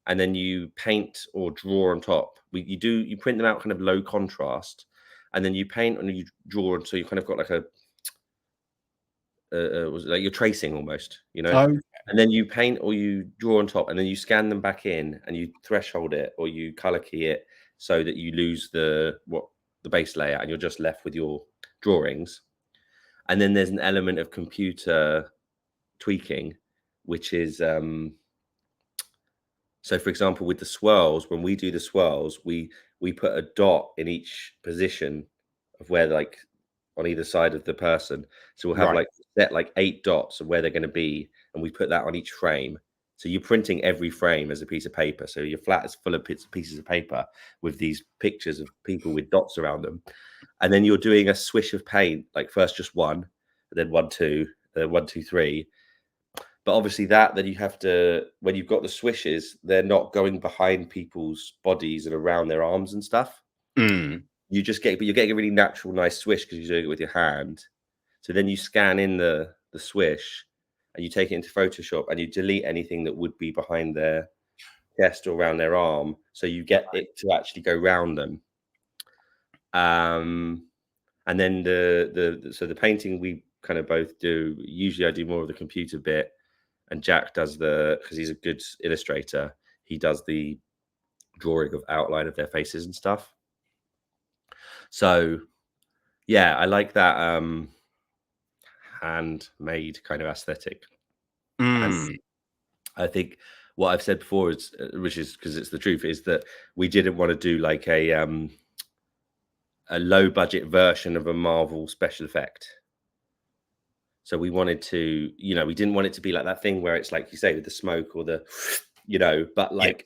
and then you paint or draw on top. You print them out kind of low contrast, and then you paint and you draw, and so you kind of got like a was like you're tracing almost, and then you paint or you draw on top, and then you scan them back in, and you threshold it or you color key it so that you lose the base layer, and you're just left with your drawings. And then there's an element of computer tweaking, which is So, for example, with the swirls, when we do the swirls, we put a dot in each position of where, like, on either side of the person. So we'll have Right. like set like 8 dots of where they're going to be, and we put that on each frame. So you're printing every frame as a piece of paper. So your flat is full of pieces of paper with these pictures of people with dots around them, and then you're doing a swish of paint, like first just one, and then 1, 2, then 1, 2, 3. But obviously then you have to, when you've got the swishes, they're not going behind people's bodies and around their arms and stuff. You're getting a really natural, nice swish because you're doing it with your hand. So then you scan in the swish and you take it into Photoshop and you delete anything that would be behind their chest or around their arm. So you get it to actually go round them. And then the painting we kind of both do. Usually I do more of the computer bit, and Jack does because he's a good illustrator. He does the drawing of outline of their faces and stuff. So yeah, I like that handmade kind of aesthetic. And I think what I've said before is, which is because it's the truth, is that we didn't want to do like a low budget version of a Marvel special effect. So we wanted to, we didn't want it to be like that thing where it's like you say with the smoke or the, but like,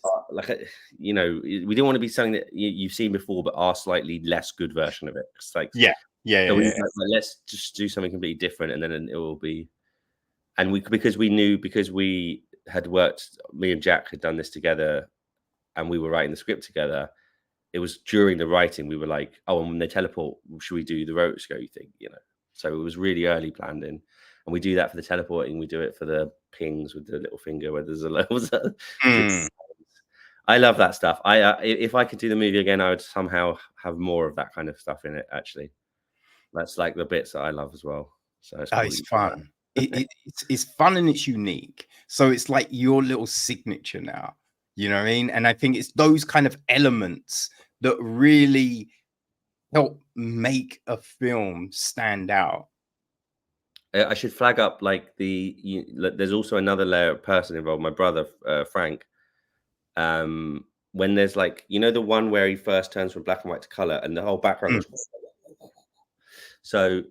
we didn't want to be something that you've seen before, but our slightly less good version of it. It's like, let's just do something completely different, and then it will be. And because we had worked, me and Jack had done this together, and we were writing the script together. It was during the writing we were like, oh, and when they teleport, should we do the rotoscope thing? So it was really early planned in, and we do that for the teleporting. We do it for the pings with the little finger where there's a little. I love that stuff. If I could do the movie again, I would somehow have more of that kind of stuff in it. Actually, that's like the bits that I love as well. So it's fun. It's fun and it's unique. So it's like your little signature now. You know what I mean? And I think it's those kind of elements that really help make a film stand out. I should flag up like there's also another person involved, my brother Frank. When there's like, the one where he first turns from black and white to color and the whole background goes. So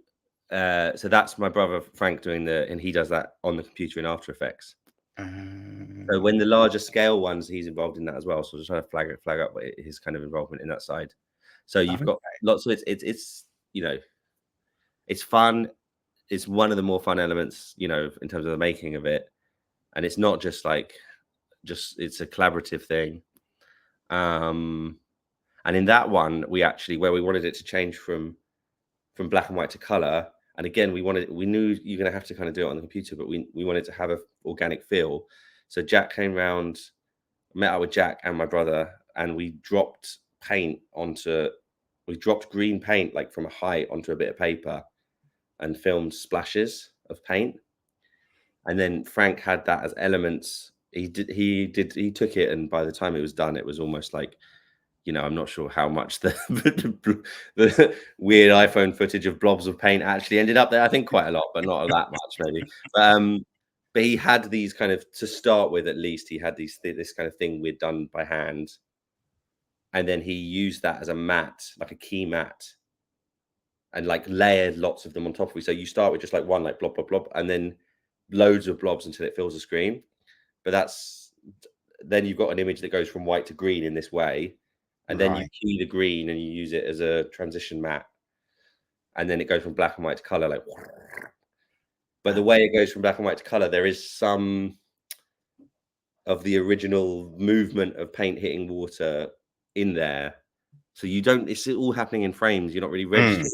that's my brother Frank doing and he does that on the computer in After Effects. So when the larger scale ones, he's involved in that as well. So just trying to flag up his kind of involvement in that side. So you've got lots of it's it's fun. It's one of the more fun elements, in terms of the making of it. And it's not just it's a collaborative thing. And in that one, where we wanted it to change from black and white to color. And again, we knew you're going to have to kind of do it on the computer, but we wanted to have an organic feel. So Jack came round, met up with Jack and my brother, and we dropped green paint, like from a height onto a bit of paper, and filmed splashes of paint. And then Frank had that as elements. He took it, and by the time it was done, it was almost like, I'm not sure how much the weird iPhone footage of blobs of paint actually ended up there. I think quite a lot, but not that much maybe. But he had these kind of, to start with, at least he had this kind of thing we'd done by hand. And then he used that as a mat, like a key mat, and like layered lots of them on top of it. So you start with just like one, like blob, blob, blob, and then loads of blobs until it fills the screen. But then you've got an image that goes from white to green in this way. And then you key the green and you use it as a transition mat. And then it goes from black and white to color, like. But the way it goes from black and white to color, there is some of the original movement of paint hitting water in there. So it's all happening in frames. You're not really registering,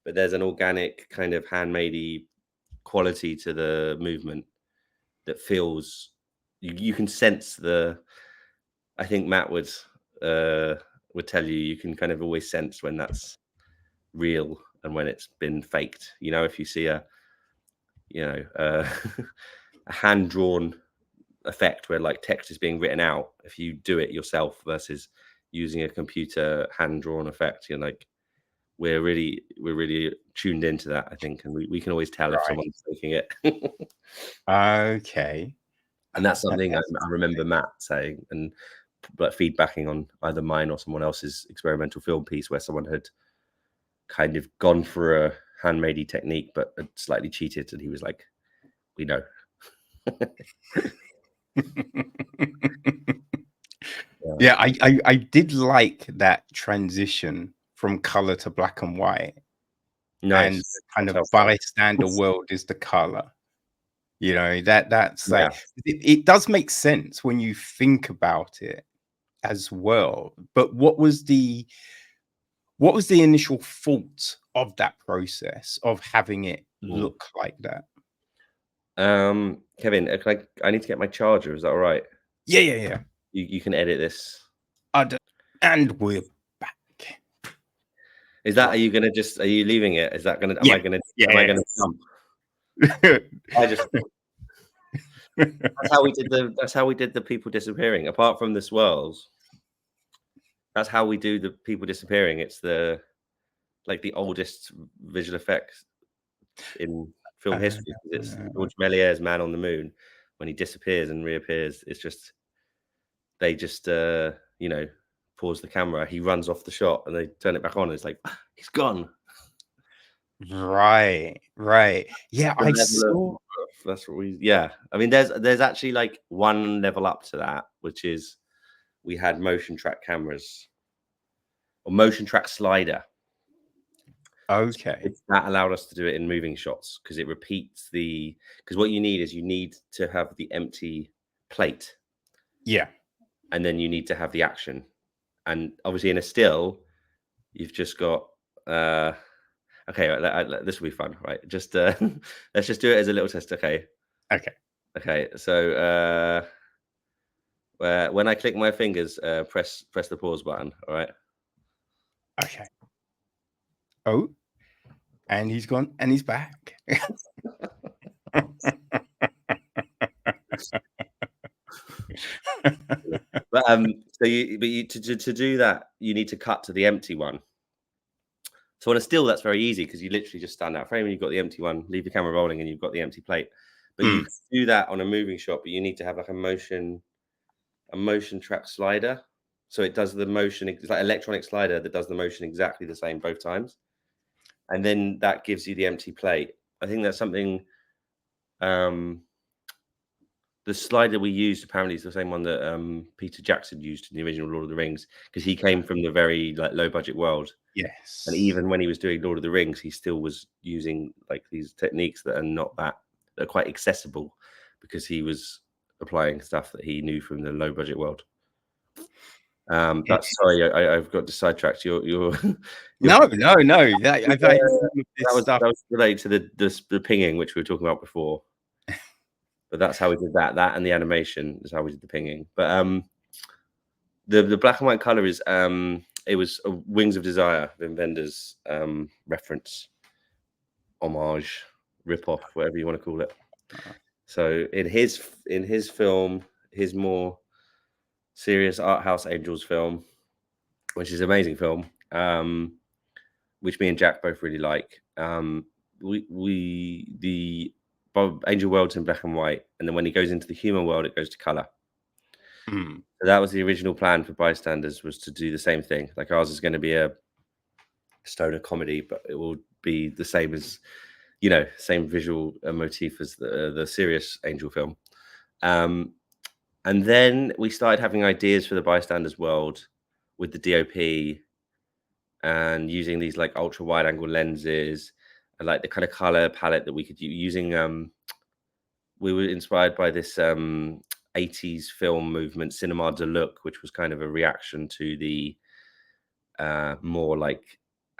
but there's an organic kind of handmade-y quality to the movement that feels, you can sense I think Matt would tell you can kind of always sense when that's real and when it's been faked. If you see a hand-drawn effect where like text is being written out, if you do it yourself versus using a computer hand-drawn effect, like we're really tuned into that, I think, and we can always tell if someone's faking it. Okay. And that's something I remember Matt saying and like feedbacking on either mine or someone else's experimental film piece where someone had kind of gone for a handmade technique but had slightly cheated, and he was like, we know. Yeah, I did like that transition from color to black and white. Nice. And kind of bystander world is the color. You know, that's like it does make sense when you think about it as well. But what was the initial fault of that process of having it look like that? Kevin, I need to get my charger. Is that all right? Yeah. You can edit this. And we're back. Is that? Are you leaving it? Is that gonna? Am I gonna jump? That's how we did the people disappearing. Apart from the swirls, that's how we do the people disappearing. It's the oldest visual effects in film history. It's George Méliès's Man on the Moon. When he disappears and reappears, it's just they just pause the camera. He runs off the shot and they turn it back on. And it's like he's gone. Right. Yeah, I saw. That's what we. Yeah, I mean, there's actually like one level up to that, which is we had motion track cameras or motion track slider. Okay. That allowed us to do it in moving shots because it repeats because what you need to have the empty plate. Yeah. And then you need to have the action. And obviously in a still, you've just got okay, this will be fun, right? Just let's just do it as a little test. Okay. So when I click my fingers, press the pause button. All right. Okay. Oh, and he's gone and he's back. But to do that, you need to cut to the empty one. So on a still, that's very easy because you literally just stand out frame and you've got the empty one, leave the camera rolling, and you've got the empty plate. But you can do that on a moving shot, but you need to have like a motion track slider. So it does the motion, it's like electronic slider that does the motion exactly the same both times. And then that gives you the empty plate. I think that's something. The slider we used apparently is the same one that Peter Jackson used in the original Lord of the Rings, because he came from the very low budget world. Yes. And even when he was doing Lord of the Rings, he still was using like these techniques that are quite accessible, because he was applying stuff that he knew from the low budget world. Sorry, I've got sidetracked. You're no. That was related to the pinging, which we were talking about before. But that's how we did that. That and the animation is how we did the pinging. But the black and white color is it was a Wings of Desire, Wim Wenders reference, homage, rip-off, whatever you want to call it. So in his film, his more serious art house Angels film, which is an amazing film, which me and Jack both really like. The Angel world's in black and white, and then when he goes into the human world, it goes to color. So that was the original plan for Bystanders, was to do the same thing. Like ours is going to be a stoner comedy, but it will be the same as, same visual motif as the serious Angel film. And then we started having ideas for the Bystanders world with the DOP and using these like ultra wide angle lenses and like the kind of color palette that we could using. We were inspired by this 80s film movement, cinema de look, which was kind of a reaction to the more like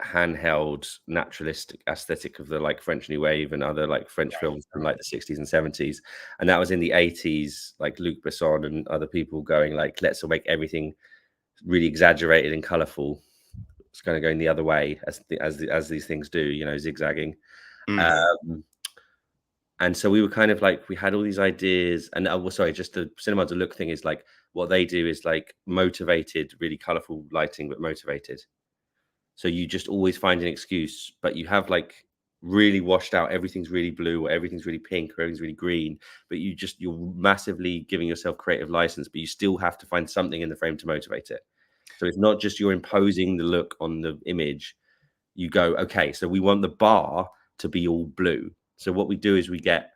handheld naturalistic aesthetic of the like French New Wave and other like French films from like the 60s and 70s. And that was in the 80s, like Luc Besson and other people going like, let's make everything really exaggerated and colorful. It's kind of going the other way as these things do, zigzagging. And so we were kind of like, we had all these ideas, and just the cinema de look thing is like, what they do is like motivated, really colorful lighting, but motivated. So you just always find an excuse, but you have like really washed out, everything's really blue, or everything's really pink, or everything's really green, but you're massively giving yourself creative license, but you still have to find something in the frame to motivate it. So it's not just you're imposing the look on the image. You go, okay, so we want the bar to be all blue. So what we do is we get,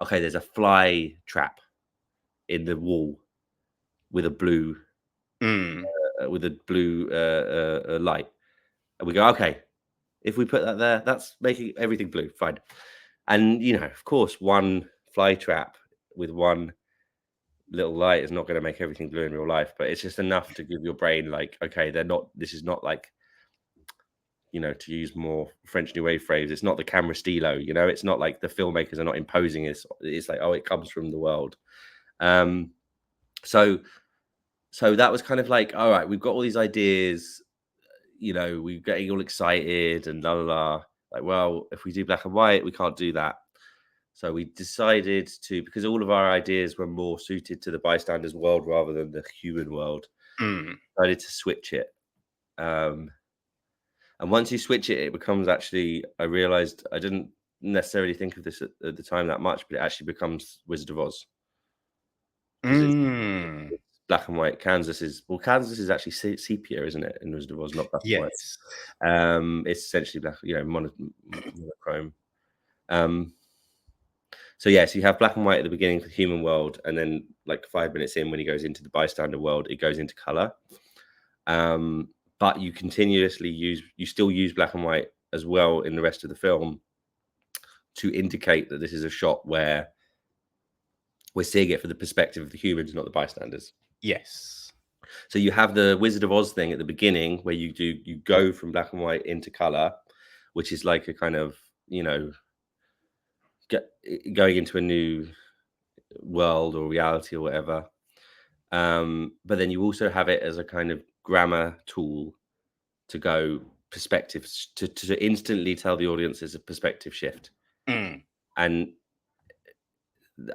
okay, there's a fly trap in the wall with a blue light, and we go, okay, if we put that there, that's making everything blue. Fine. And, you know, of course, one fly trap with one little light is not going to make everything blue in real life, but it's just enough to give your brain like, okay, this is not like, you know, to use more French New Wave phrase, it's not the camera stilo, you know, it's not like the filmmakers are not imposing it. It's like, oh, it comes from the world. So that was kind of like, all right, we've got all these ideas, you know, we're getting all excited and la la la. Like, well, if we do black and white, we can't do that. So we decided to, because all of our ideas were more suited to the bystanders world rather than the human world, decided to switch it. And once you switch it, it becomes actually, I realized I didn't necessarily think of this at the time that much, but it actually becomes Wizard of Oz. Because it's black and white. Kansas is actually sepia, isn't it? In Wizard of Oz, not black and white. It's essentially black, you know, monochrome. So yes, you have black and white at the beginning for the human world, and then like 5 minutes in, when he goes into the bystander world, it goes into color. But you still use black and white as well in the rest of the film to indicate that this is a shot where we're seeing it from the perspective of the humans, not the bystanders. Yes. So you have the Wizard of Oz thing at the beginning where you go from black and white into color, which is like a kind of, you know, going into a new world or reality or whatever. But then you also have it as a kind of grammar tool to go perspectives, to instantly tell the audience there's a perspective shift. And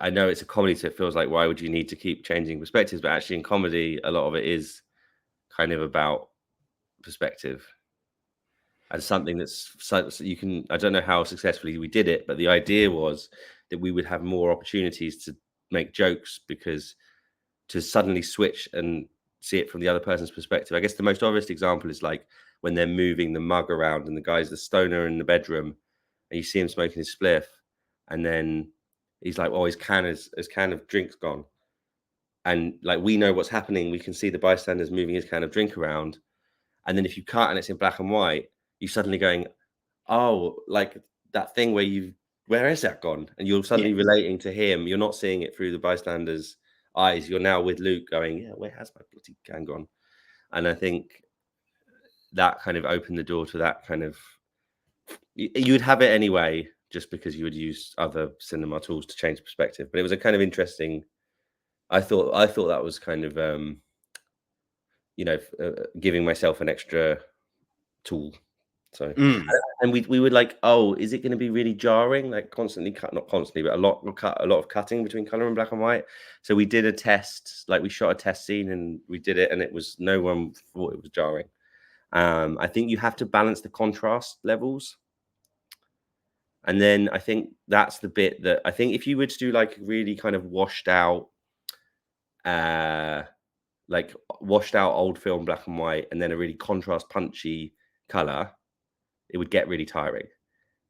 I know it's a comedy, so it feels like, why would you need to keep changing perspectives? But actually in comedy, a lot of it is kind of about perspective and something that's, so you can, I don't know how successfully we did it, but the idea was that we would have more opportunities to make jokes, because to suddenly switch and see it from the other person's perspective. I guess the most obvious example is like when they're moving the mug around and the guy's the stoner in the bedroom and you see him smoking his spliff, and then he's like, oh, his can of drink's gone. And like, we know what's happening. We can see the bystanders moving his can of drink around. And then if you cut and it's in black and white, you're suddenly going, oh, like that thing where is that gone? And you're suddenly relating to him. You're not seeing it through the bystanders' eyes. You're now with Luke going, yeah, where has my bloody can gone? And I think that kind of opened the door to that kind of, you'd have it anyway, just because you would use other cinema tools to change perspective. But it was a kind of interesting, I thought that was kind of, you know, giving myself an extra tool. So, and we would like, oh, is it going to be really jarring? Like constantly cut, not constantly, but a lot of cutting between color and black and white. So we did a test, like we shot a test scene and we did it, and it was, no one thought it was jarring. I think you have to balance the contrast levels. And then I think that's the bit that I think if you were to do like really kind of washed out old film black and white, and then a really contrast punchy color, it would get really tiring.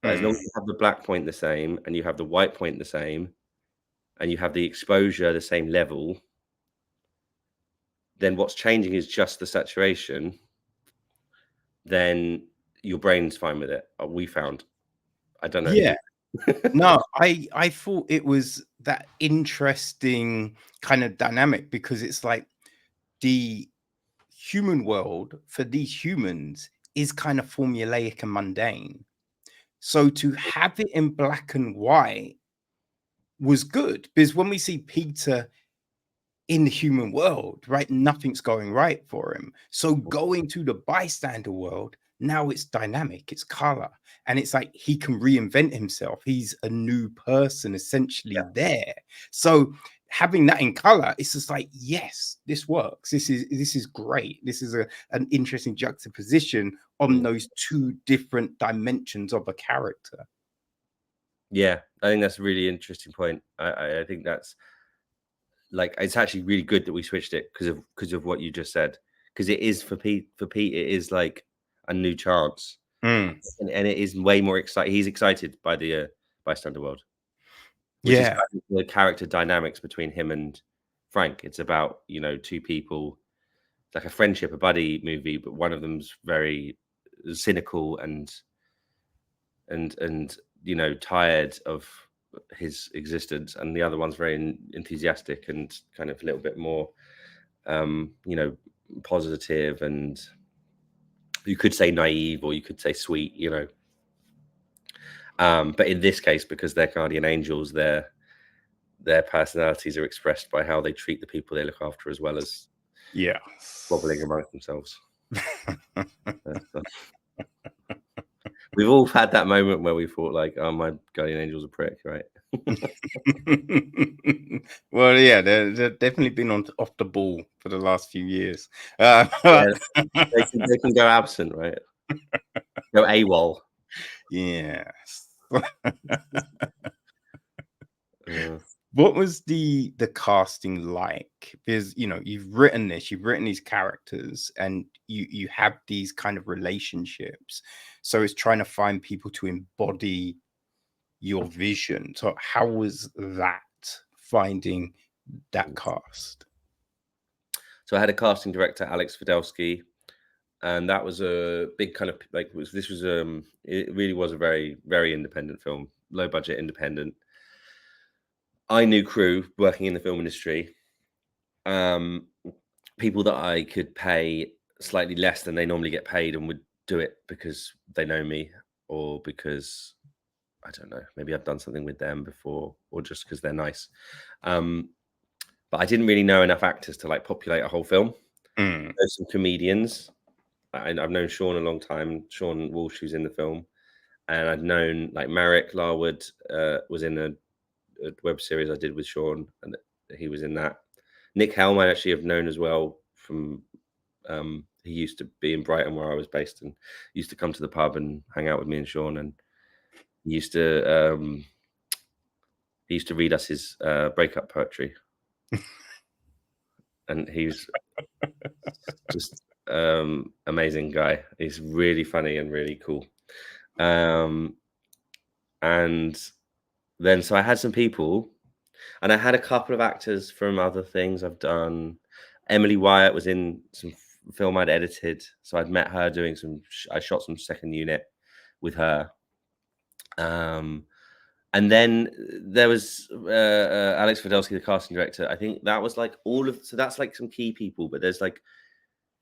But as long as you have the black point the same, and you have the white point the same, and you have the exposure the same level, then what's changing is just the saturation. Then your brain's fine with it. We found. I don't know. Yeah. No, I thought it was that interesting kind of dynamic, because it's like the human world for these humans is kind of formulaic and mundane. So to have it in black and white was good, because when we see Peter in the human world, right, nothing's going right for him. So going to the bystander world, now it's dynamic, it's color, and it's like he can reinvent himself. He's a new person essentially there. So having that in color, it's just like, yes, this works. This is great. This is an interesting juxtaposition on those two different dimensions of a character. Yeah, I think that's a really interesting point. I think that's like, it's actually really good that we switched it because of what you just said. Because it is for Pete. For Pete, it is like a new chance, and it is way more exciting. He's excited by the bystander world, which is kind of the character dynamics between him and Frank. It's about, you know, two people, like a friendship, a buddy movie, but one of them's very cynical and you know, tired of his existence, and the other one's very enthusiastic and kind of a little bit more you know, positive, and you could say naive or you could say sweet, you know. But in this case, because they're guardian angels, their personalities are expressed by how they treat the people they look after, as well as wobbling amongst themselves. We've all had that moment where we thought like, oh, my guardian angel's a prick, right? Well, yeah, they're definitely been off the ball for the last few years. Yeah, they can go absent, right? Go AWOL. Yes. What was the casting like? Because, you know, you've written these characters, and you have these kind of relationships. So it's trying to find people to embody your vision. So how was that, finding that cast? So I had a casting director, Alex Fidelsky, and that was a big kind of like, it really was a very, very independent film, low budget, independent. I knew crew working in the film industry, people that I could pay slightly less than they normally get paid, and would do it because they know me, or because, I don't know, maybe I've done something with them before, or just because they're nice. But I didn't really know enough actors to like populate a whole film. There's some comedians. I've known Sean a long time, Sean Walsh, who's in the film, and I'd known like Marek Larwood was in a web series I did with Sean, and he was in that. Nick Helm I actually have known as well from he used to be in Brighton where I was based, and used to come to the pub and hang out with me and Sean, and he used to read us his breakup poetry. And he's just amazing guy. He's really funny and really cool. And then so I had some people, and I had a couple of actors from other things I've done. Emily Wyatt was in some film I'd edited, so I'd met her doing some. I shot some second unit with her. And then there was Alex Fidelsky, the casting director. I think that was like so that's like some key people, but there's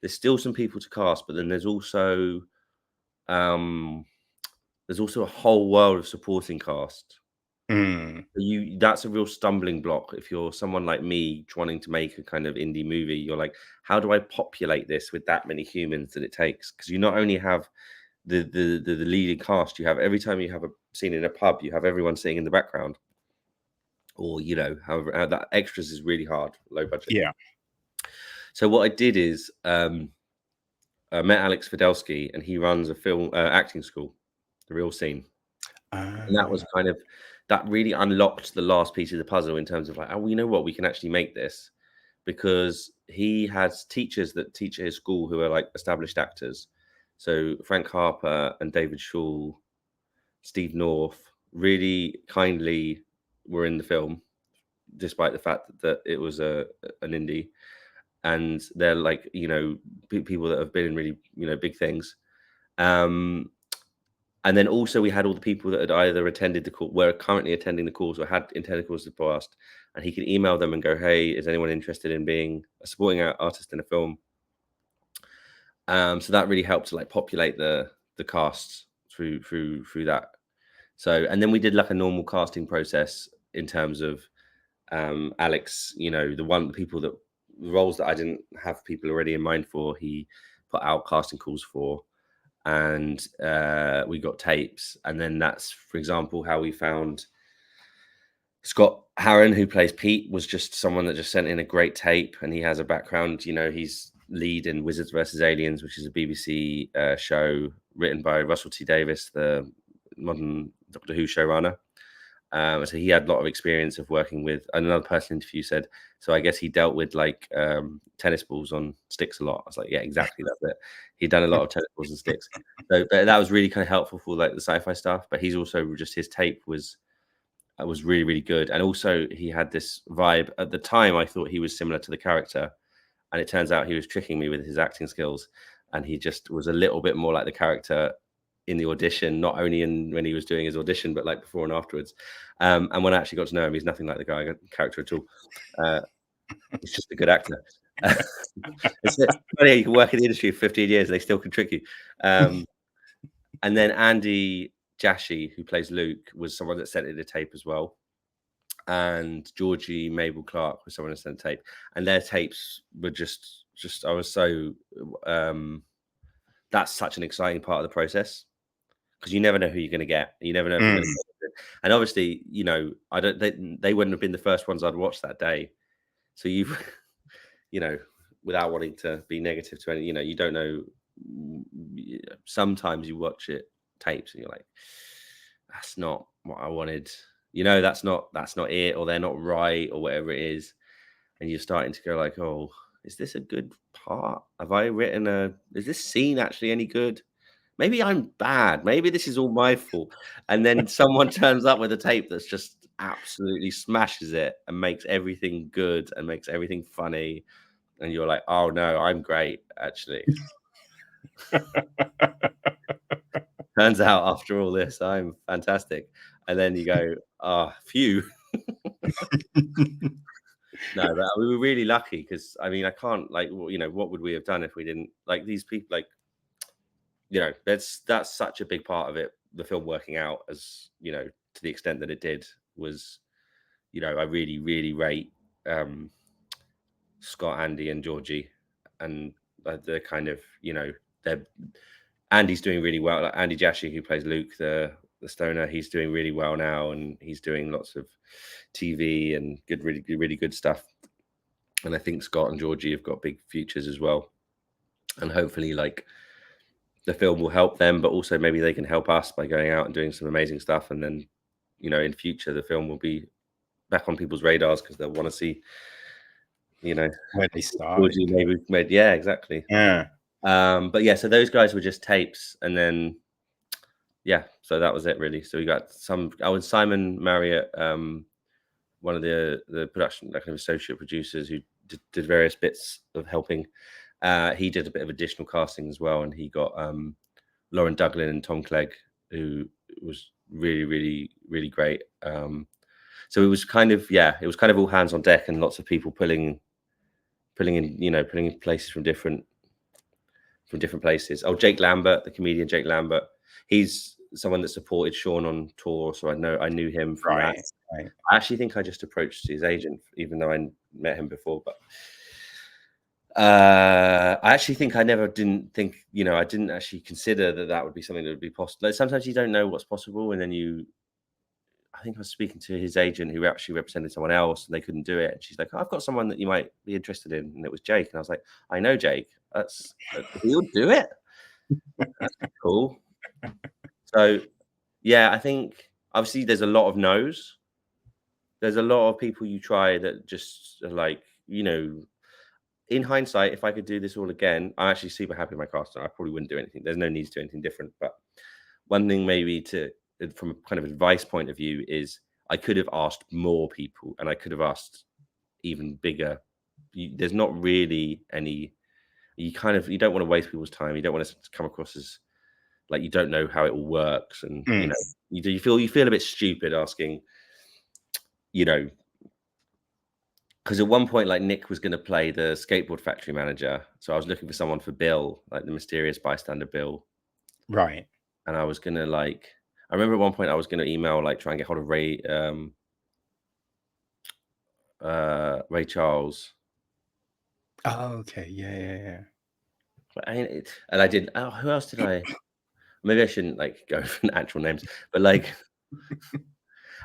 still some people to cast, but then there's also a whole world of supporting cast. That's a real stumbling block if you're someone like me wanting to make a kind of indie movie. You're like, how do I populate this with that many humans that it takes? Because you not only have the leading cast, you have, every time you have a scene in a pub, you have everyone sitting in the background, or, you know, however, that extras is really hard, low budget. So what I did is I met Alex Fidelsky, and he runs a film acting school, The Real Scene. And that was kind of, that really unlocked the last piece of the puzzle in terms of like, oh, you know what, we can actually make this, because he has teachers that teach at his school who are like established actors. So Frank Harper and David Shaw, Steve North, really kindly were in the film, despite the fact that it was an indie. And they're like, you know, people that have been in really, you know, big things. And then also we had all the people that had either attended the course, were currently attending the course, or had intended courses in the past. And he could email them and go, hey, is anyone interested in being a supporting artist in a film? So that really helped to like populate the cast through that. So, and then we did like a normal casting process in terms of Alex, you know, the roles that I didn't have people already in mind for, he put out casting calls for, and we got tapes. And then that's, for example, how we found Scott Harron, who plays Pete, was just someone that just sent in a great tape, and he has a background, you know, he's lead in Wizards vs. Aliens, which is a BBC show written by Russell T Davies, the modern Doctor Who showrunner. So he had a lot of experience of working with. Another person interview said, so I guess he dealt with like tennis balls on sticks a lot. I was like, yeah, exactly, that's it. He'd done a lot of tennis balls and sticks. So that was really kind of helpful for like the sci-fi stuff. But he's also just, his tape was really, really good. And also he had this vibe. At the time, I thought he was similar to the character. And it turns out he was tricking me with his acting skills. And he just was a little bit more like the character in the audition, not only when he was doing his audition, but like before and afterwards. And when I actually got to know him, he's nothing like the character at all. He's just a good actor. It's funny, you can work in the industry for 15 years, they still can trick you. And then Andy Jassy, who plays Luke, was someone that sent in a tape as well. And Georgie Mabel Clark was someone that sent a tape. And their tapes were just I was so that's such an exciting part of the process, because you never know who you're going to get. You never know if you're going to get it. And obviously, you know, they wouldn't have been the first ones I'd watched that day. So you know, without wanting to be negative to any, you know, you don't know. Sometimes you watch tapes and you're like, that's not what I wanted. You know, that's not it, or they're not right, or whatever it is. And you're starting to go like, oh, is this a good part? Have I written is this scene actually any good? Maybe I'm bad. Maybe this is all my fault. And then someone turns up with a tape that's just absolutely smashes it and makes everything good and makes everything funny. And you're like, oh no, I'm great, actually. Turns out after all this, I'm fantastic. And then you go, oh, phew. No, but we were really lucky, because I mean, I can't, like, you know, what would we have done if we didn't, like, these people, like, you know, that's such a big part of it. The film working out, as you know, to the extent that it did, was, you know, I really, really rate Scott, Andy, and Georgie, and they're kind of, you know, Andy's doing really well. Like Andy Jassy, who plays Luke, the stoner, he's doing really well now, and he's doing lots of TV and really good stuff. And I think Scott and Georgie have got big futures as well. And hopefully, like, the film will help them, but also maybe they can help us by going out and doing some amazing stuff. And then, you know, in future, the film will be back on people's radars, because they'll want to see, you know, where they started. Maybe made, yeah, exactly. Yeah. But yeah, so those guys were just tapes, and then yeah, so that was it really. So we got Simon Marriott, one of the production, like, kind of associate producers who did various bits of helping. He did a bit of additional casting as well, and he got Lauren Douglin and Tom Clegg, who was really, really, really great. So it was kind of all hands on deck, and lots of people pulling in places from different places. Oh, Jake Lambert, the comedian Jake Lambert, he's someone that supported Sean on tour, so I knew him from that. Right. I actually think I just approached his agent, even though I met him before, but I actually think I didn't actually consider that would be something that would be possible. Like, sometimes you don't know what's possible, and then I think I was speaking to his agent, who actually represented someone else, and they couldn't do it. And she's like, oh, I've got someone that you might be interested in. And it was Jake. And I was like, I know Jake. He'll do it. That's cool. So, yeah, I think obviously there's a lot of no's. There's a lot of people you try that just are like, you know, in hindsight, if I could do this all again, I'm actually super happy with my casting. I probably wouldn't do anything. There's no need to do anything different. But one thing maybe from a kind of advice point of view is, I could have asked more people, and I could have asked even bigger. There's not really any. You don't want to waste people's time. You don't want to come across as like you don't know how it all works, and you know, you feel a bit stupid asking. You know, because at one point, like, Nick was going to play the skateboard factory manager, so I was looking for someone for Bill, like the mysterious bystander Bill, Right. And I was gonna I remember at one point I was gonna email, like, try and get hold of Ray Charles. Oh, okay. Yeah. But and I did. Oh, who else did I? Maybe I shouldn't like go for actual names, but like,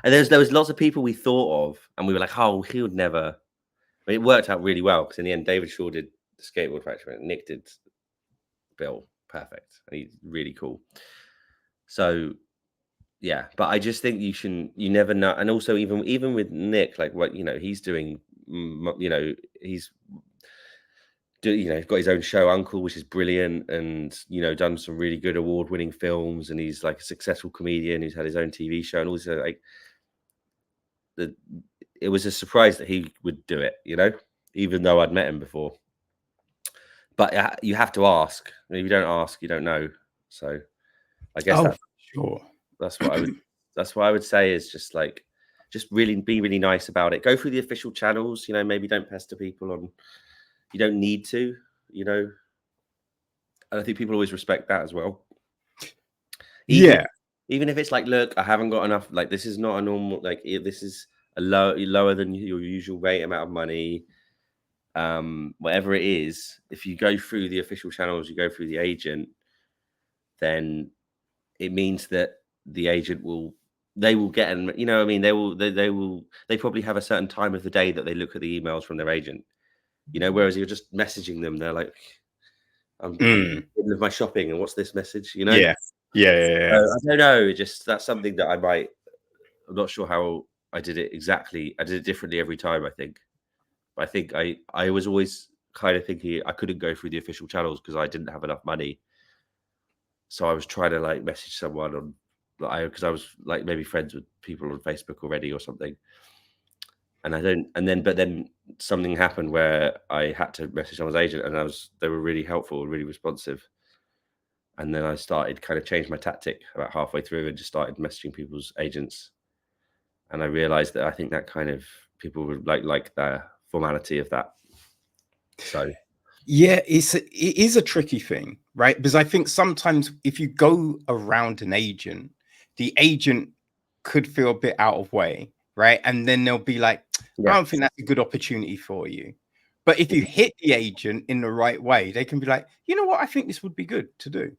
and there was lots of people we thought of, and we were like, oh, he would never. I mean, it worked out really well, because in the end, David Shaw did the skateboard factory, and Nick did Bill. Perfect, and he's really cool. So yeah, but I just think you never know. And also even with Nick, like what, he's doing, he's got his own show, Uncle, which is brilliant, and done some really good award-winning films, and he's like a successful comedian who's had his own TV show, and also like it was a surprise that he would do it, even though I'd met him before. But you have to ask. If you don't ask, you don't know. So I guess that's what I would say is just really be really nice about it. Go through the official channels, maybe don't pester people on. You don't need to, and I think people always respect that as well. Even if it's like, look, I haven't got enough. Like, this is not a normal. Like, this is a lower than your usual rate amount of money. Whatever it is, if you go through the official channels, you go through the agent, then it means that the agent will get, and I mean, they probably have a certain time of the day that they look at the emails from their agent, whereas you're just messaging them, they're like, I'm in the middle of my shopping, and what's this message, Yeah. I don't know, just that's something that I'm not sure how I did it exactly. I did it differently every time, I think. But I think I was always kind of thinking I couldn't go through the official channels because I didn't have enough money. So I was trying to like message someone on, because I was like maybe friends with people on Facebook already or something. But then something happened where I had to message someone's agent, and they were really helpful, really responsive. And then I started kind of changed my tactic about halfway through and just started messaging people's agents. And I realized that I think that kind of people would like the formality of that. So yeah, it is a tricky thing, right? Because I think sometimes if you go around an agent, the agent could feel a bit out of way, right? And then they'll be like, I don't think that's a good opportunity for you. But if you hit the agent in the right way, they can be like, you know what, I think this would be good to do.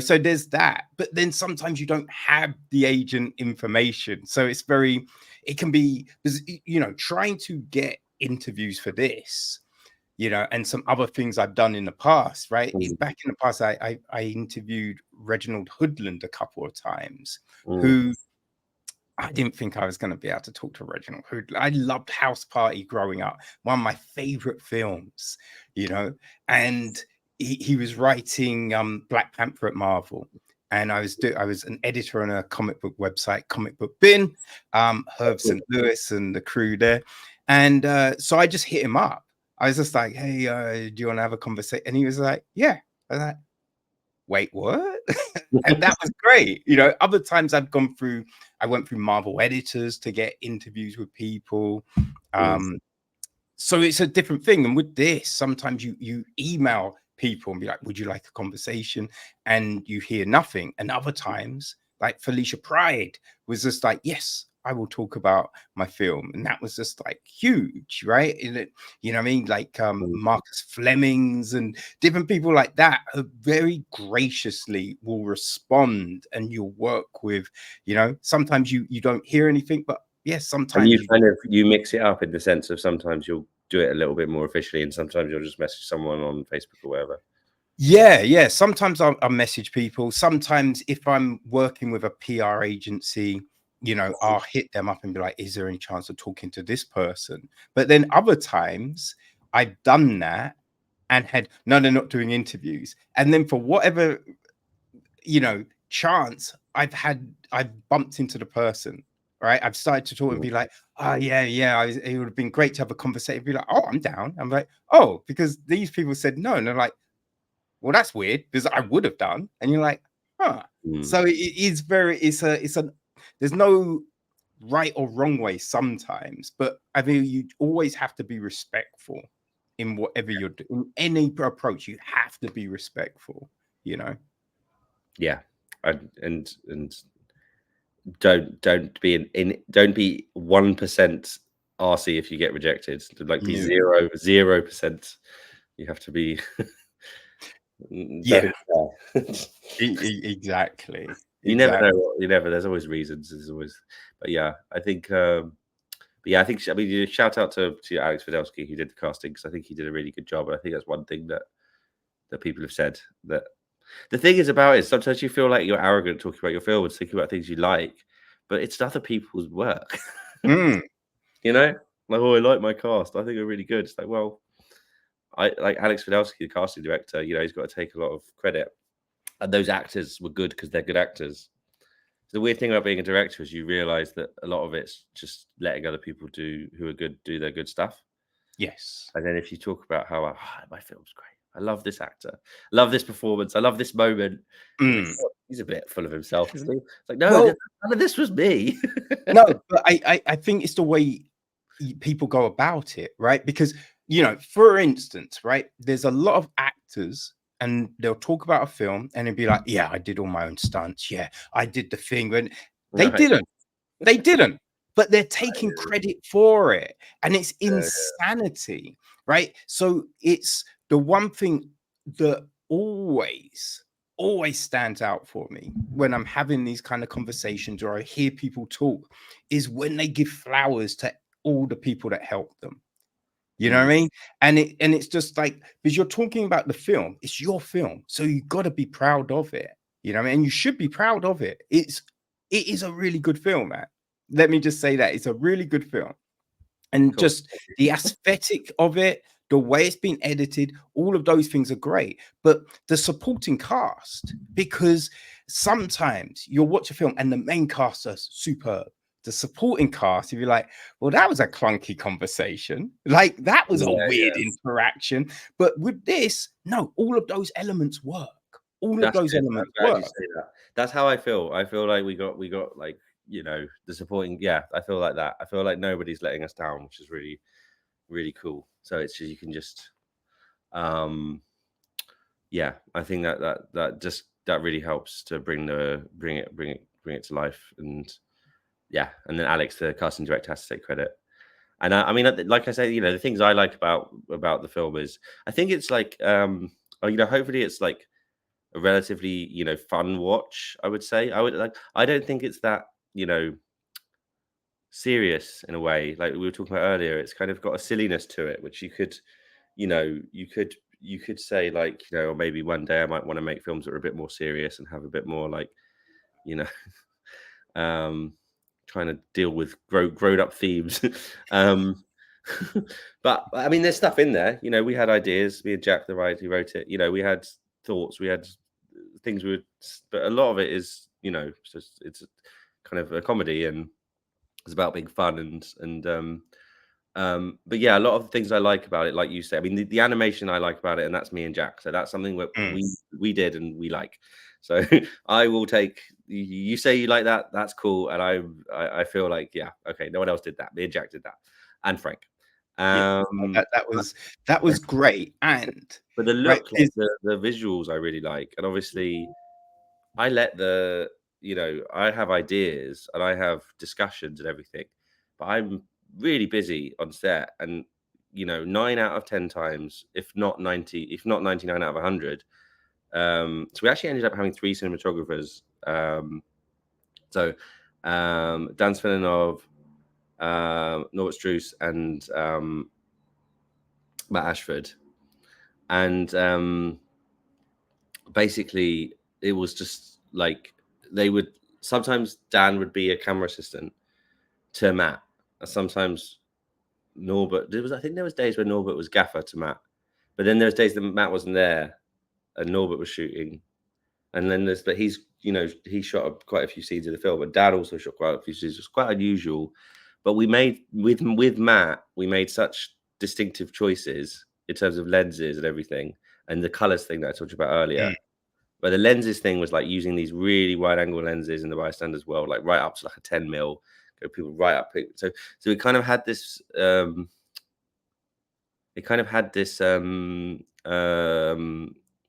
So there's that. But then sometimes you don't have the agent information. So it can be, trying to get interviews for this, and some other things I've done in the past, right? Back in the past, I interviewed Reginald Hoodland a couple of times, who I didn't think I was going to be able to talk to Reginald Hoodland. I loved House Party growing up, one of my favorite films, and he was writing Black Panther at Marvel. And I was an editor on a comic book website, Comic Book Bin, Herb St. Louis and the crew there. And so I just hit him up. I was just like, hey, do you want to have a conversation? And he was like, yeah. I was like, wait, what? And that was great. Other times I went through Marvel editors to get interviews with people. So it's a different thing. And with this, sometimes you email people and be like, would you like a conversation? And you hear nothing. And other times, like Felicia Pride was just like, yes, I will talk about my film. And that was just like huge, right? And it, what I mean? Like Marcus Flemings and different people like that who very graciously will respond, and you'll work with, sometimes you don't hear anything, but yes, sometimes you mix it up in the sense of sometimes you'll do it a little bit more officially, and sometimes you'll just message someone on Facebook or whatever. Yeah. Sometimes I'll message people. Sometimes if I'm working with a PR agency, I'll hit them up and be like, is there any chance of talking to this person? But then other times I've done that and had, no, they're not doing interviews. And then for whatever, chance I've bumped into the person, right? I've started to talk and be like, oh, yeah. It would have been great to have a conversation. Be like, oh, I'm down. I'm like, oh, because these people said no. And they're like, well, that's weird because I would have done. And you're like, huh. So it is there's no right or wrong way sometimes, but I mean, you always have to be respectful in whatever you're doing. In any approach, you have to be respectful, Yeah. And don't be 1% RC if you get rejected. Like be 0%. You have to be exactly. Never know. There's always reasons. There's always, but yeah, I think. Shout out to Alex Videlsky who did the casting, because I think he did a really good job. And I think that's one thing that people have said, that The thing is about it, sometimes you feel like you're arrogant talking about your film and thinking about things you like, but it's other people's work. You know, like, oh, I like my cast. I think they're really good. It's like, well, I like Alex Fidelski, the casting director. You know, he's got to take a lot of credit, and those actors were good because they're good actors. The weird thing about being a director is you realize that a lot of it's just letting other people who are good do their good stuff. Yes. And then if you talk about how my film's great, I love this actor, I love this performance, I love this moment. He's a bit full of himself, isn't he? It's like, no, Well, none of this was me. no, but I think it's the way people go about it, right? Because, you know, for instance, right, there's a lot of actors and they'll talk about a film and they'll be like, yeah, I did all my own stunts. Yeah, I did the thing. When they Right. didn't, but they're taking credit for it. And it's insanity, right? So it's the one thing that always stands out for me when I'm having these kind of conversations or I hear people talk is when they give flowers to all the people that helped them. You know what I mean? And it's just like, because you're talking about the film, it's your film, so you got to be proud of it. You know what I mean? And you should be proud of it. It is a really good film, man. Let me just say that it's a really good film. And just the aesthetic of it, the way it's been edited, all of those things are great. But the supporting cast, because sometimes you'll watch a film and the main cast are superb. The supporting cast, if you're like, well, that was a clunky conversation. Like, that was a weird interaction. But with this, no, all of those elements work. All of those elements work. That. That's how I feel. I feel like we got like, you know, the supporting. Yeah, I feel like that. I feel like nobody's letting us down, which is really, really cool. So it's just, you can just, yeah, I think that really helps to bring it to life. And yeah, and then Alex, the casting director, has to take credit. And I mean, like I said, you know, the things I like about the film is, I think it's like, you know, hopefully it's like a relatively, you know, fun watch. I would say I don't think it's that, you know, serious in a way. Like we were talking about earlier, it's kind of got a silliness to it, which you could, you know, you could say, like, you know, or maybe one day I might want to make films that are a bit more serious and have a bit more, like, you know, trying to deal with grown up themes. But I mean, there's stuff in there. You know, we had ideas. Me and Jack, the writer who wrote it. You know, we had thoughts. We had things we would, but a lot of it is, you know, it's kind of a comedy and it's about being fun but yeah, a lot of the things I like about it, like you say, I mean, the animation I like about it, and that's me and Jack. So that's something that we did and we like. So I will take, you say you like that, that's cool. And I feel like, yeah, okay, no one else did that. Me and Jack did that, and Frank. That was great. And but the look, like, the visuals I really like. And obviously I let you know, I have ideas and I have discussions and everything, but I'm really busy on set. And, you know, 9 out of 10 times, if not 99 out of 100. So we actually ended up having 3 cinematographers. So Dan Svilinov, Norbert Struess, and Matt Ashford. And basically it was just like, they would sometimes, Dan would be a camera assistant to Matt, sometimes Norbert. I think there was days where Norbert was gaffer to Matt, but then there's days that Matt wasn't there and Norbert was shooting. And then but he's, you know, he shot quite a few scenes of the film, but Dad also shot quite a few scenes. It's quite unusual, but we made with Matt, we made such distinctive choices in terms of lenses and everything, and the colors thing that I talked about earlier. But the lenses thing was like using these really wide angle lenses in the bystanders world, like right up to like a 10 mil, go people right up. So it kind of had this,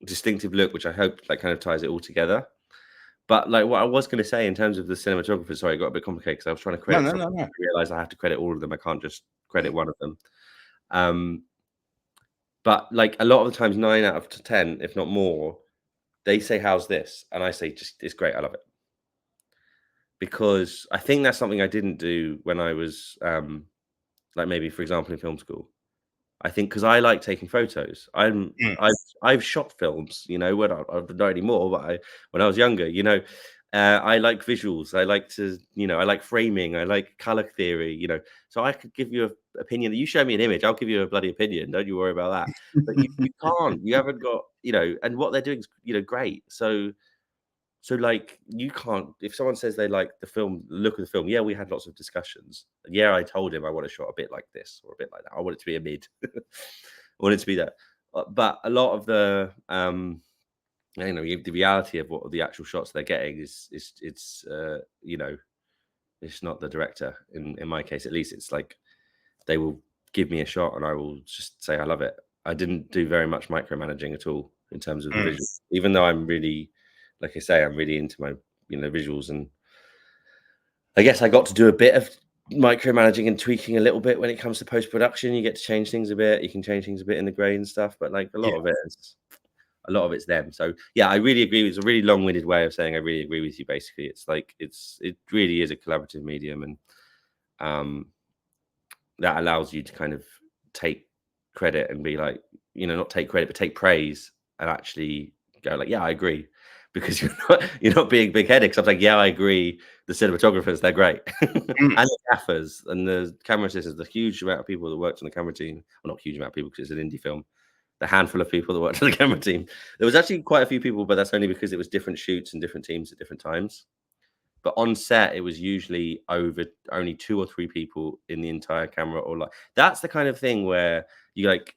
distinctive look, which I hope like kind of ties it all together. But like what I was going to say in terms of the cinematographer, sorry, it got a bit complicated because I was trying to credit. No. I realized I have to credit all of them. I can't just credit one of them. But like a lot of the times, 9 out of 10, if not more, they say, "How's this?" And I say, "Just, it's great. I love it." Because I think that's something I didn't do when I was, like maybe, for example, in film school. I think because I like taking photos. I've shot films, you know, when I'm not anymore, but when I was younger, you know, I like visuals. I like to, you know, I like framing. I like color theory, you know. So I could give you an opinion. You show me an image, I'll give you a bloody opinion. Don't you worry about that. But you can't. You haven't got, you know, and what they're doing is, you know, great. So like you can't if someone says they like the film, the look of the film, yeah, we had lots of discussions. Yeah, I told him I want a shot a bit like this or a bit like that. I want it to be a mid. I want it to be that. But a lot of the you know, the reality of what the actual shots they're getting is it's you know, it's not the director in my case at least. It's like they will give me a shot and I will just say I love it. I didn't do very much micromanaging at all in terms of the visual, even though I'm really, like I say, I'm really into my, you know, visuals, and I guess I got to do a bit of micromanaging and tweaking a little bit when it comes to post production. You get to change things a bit. You can change things a bit in the grade and stuff, but like a lot of it's them. So yeah, I really agree. It's a really long-winded way of saying I really agree with you. Basically, it's like it really is a collaborative medium, and that allows you to kind of take credit and be like, you know, not take credit, but take praise and actually go like, yeah, I agree. Because you're not being big-headed. Because I'm like, yeah, I agree. The cinematographers, they're great, and the gaffers and the camera assistants. The huge amount of people that worked on the camera team. Well, not huge amount of people because it's an indie film. The handful of people that worked on the camera team. There was actually quite a few people, but that's only because it was different shoots and different teams at different times. But on set, it was usually over only 2 or 3 people in the entire camera, or like that's the kind of thing where you like.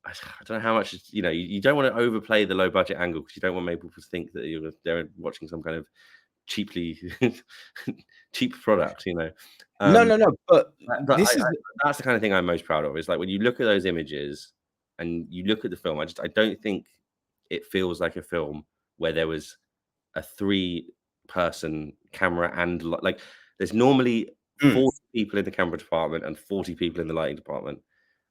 I don't know how much, you know, you don't want to overplay the low budget angle because you don't want people to think that they're watching some kind of cheaply cheap product, you know. No. But But this is that's the kind of thing I'm most proud of. Is like when you look at those images and you look at the film, I don't think it feels like a film where there was a 3-person camera and like there's normally 40 people in the camera department and 40 people in the lighting department,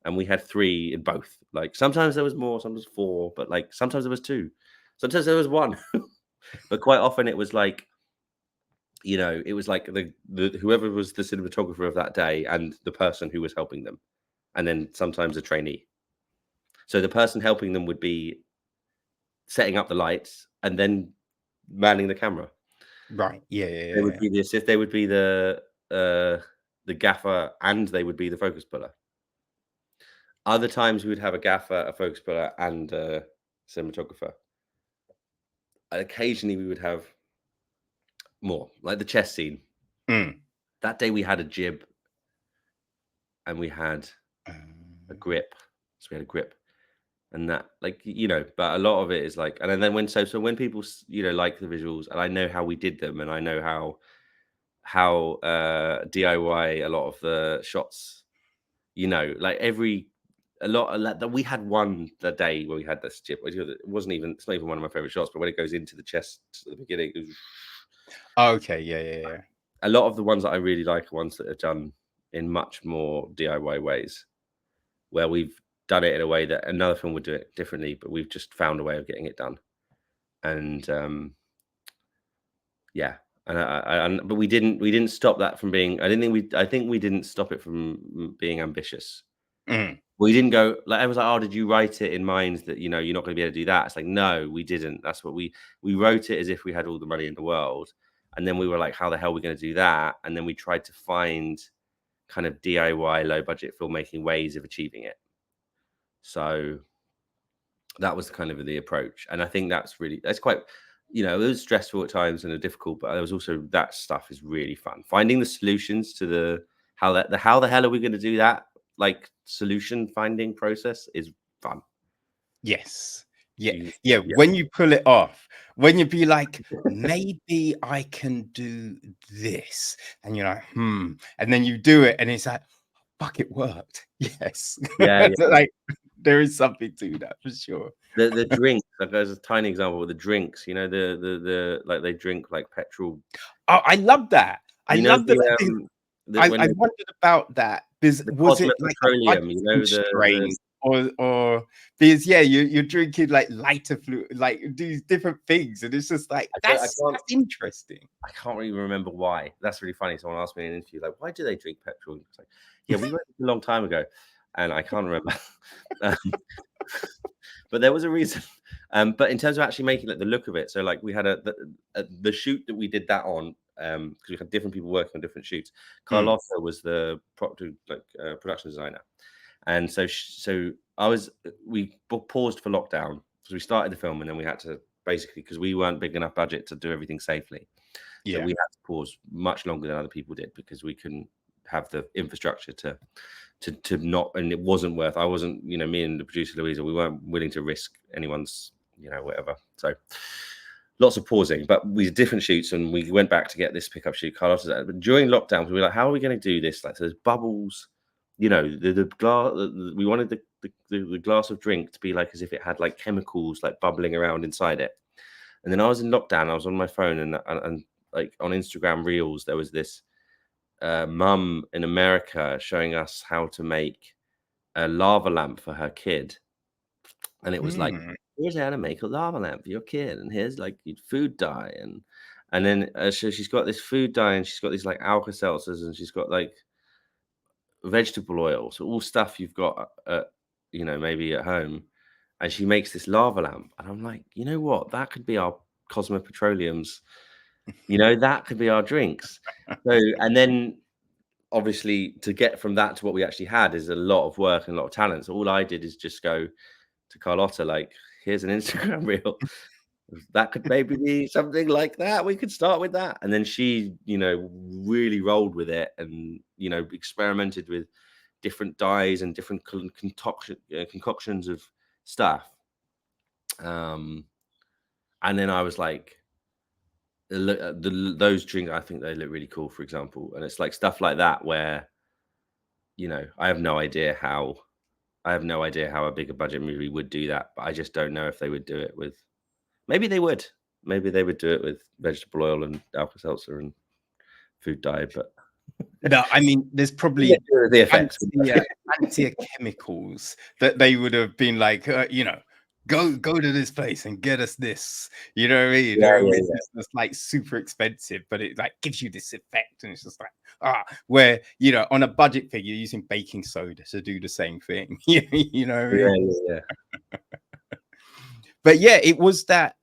and we had 3 in both. Like sometimes there was more, sometimes 4, but like sometimes there was 2, sometimes there was 1. But quite often it was like, you know, it was like the whoever was the cinematographer of that day and the person who was helping them, and then sometimes a trainee. So the person helping them would be setting up the lights and then manning the camera. right. Yeah. They would be the assist. They would be the gaffer, and they would be the focus puller. Other times we would have a gaffer, a focus puller, and a cinematographer. Occasionally we would have more, like the chess scene. That day we had a jib and we had a grip. So we had a grip, and that, like, you know, but a lot of it is like, and then when people, you know, like the visuals, and I know how we did them, and I know how DIY a lot of the shots, you know, like a lot of that. We had one the day where we had this chip. It wasn't even, it's not even one of my favorite shots, but when it goes into the chest at the beginning, it was, okay, yeah. A lot of the ones that I really like are ones that are done in much more DIY ways, where we've done it in a way that another film would do it differently, but we've just found a way of getting it done. And yeah, but we didn't stop that from being. I think we didn't stop it from being ambitious. We didn't go like, I was like, oh, did you write it in mind that, you know, you're not going to be able to do that? It's like, no, we didn't. That's what we wrote it as if we had all the money in the world, and then we were like, how the hell are we going to do that? And then we tried to find kind of DIY low budget filmmaking ways of achieving it. So that was kind of the approach, and I think that's quite, you know, it was stressful at times and difficult, but there was also that stuff is really fun. Finding the solutions to the how the hell are we going to do that? Like solution finding process is fun. Yes. Yeah. When you pull it off, when you be like, maybe I can do this, and you're like, and then you do it, and it's like, fuck, it worked. Yes. So, like, there is something to that for sure. The drinks, like there's a tiny example with the drinks, you know, the like they drink like petrol. Oh, I love that. I love that. I wondered about that. Was it like petroleum, you know, the or because you're drinking like lighter fluid, like these different things, and it's just like that's interesting. I can't really remember why. That's really funny. Someone asked me in an interview, like, why do they drink petrol? It's like, yeah, we went a long time ago. and I can't remember. um, but there was a reason. But in terms of actually making like the look of it, so like we had the shoot that we did that on, because we had different people working on different shoots. Carlotta was the production designer, and so we paused for lockdown, so we started the film, and then we had to basically, because we weren't big enough budget to do everything safely, so we had to pause much longer than other people did because we couldn't have the infrastructure to not, and it wasn't worth. I wasn't, me and the producer Louisa, we weren't willing to risk anyone's, whatever. So lots of pausing, but we did different shoots, and we went back to get this pickup shoot. Carlotta's at, but during lockdown, we were like, how are we going to do this? Like, so there's bubbles, the glass. We wanted the glass of drink to be like as if it had like chemicals like bubbling around inside it. And then I was in lockdown. I was on my phone, and like on Instagram Reels, there was this mum in America showing us how to make a lava lamp for her kid, and it was like, here's how to make a lava lamp for your kid, and here's like food dye, and then so she's got this food dye, and she's got these like Alka-Seltzers, and she's got like vegetable oil, so all stuff you've got maybe at home, and she makes this lava lamp, and I'm like, you know what, that could be our Cosmo Petroleum's, that could be our drinks. So, and then obviously to get from that to what we actually had is a lot of work and a lot of talent. So all I did is just go to Carlotta, like, here's an Instagram reel. That could maybe be something like that. We could start with that. And then she, really rolled with it and, experimented with different dyes and different concoctions of stuff. And then I was like, those drinks, I think they look really cool, for example. And it's like stuff like that where, I have no idea how a bigger budget movie would do that, but I just don't know if they would do it with. Maybe they would do it with vegetable oil and Alka-Seltzer and food dye, but no, I mean, there's probably the effects, fancier chemicals that they would have been like, go to this place and get us this. You know what I mean? It's like super expensive, but it like gives you this effect, and it's just like where on a budget figure you're using baking soda to do the same thing. You know what I mean? Yeah. But yeah, it was that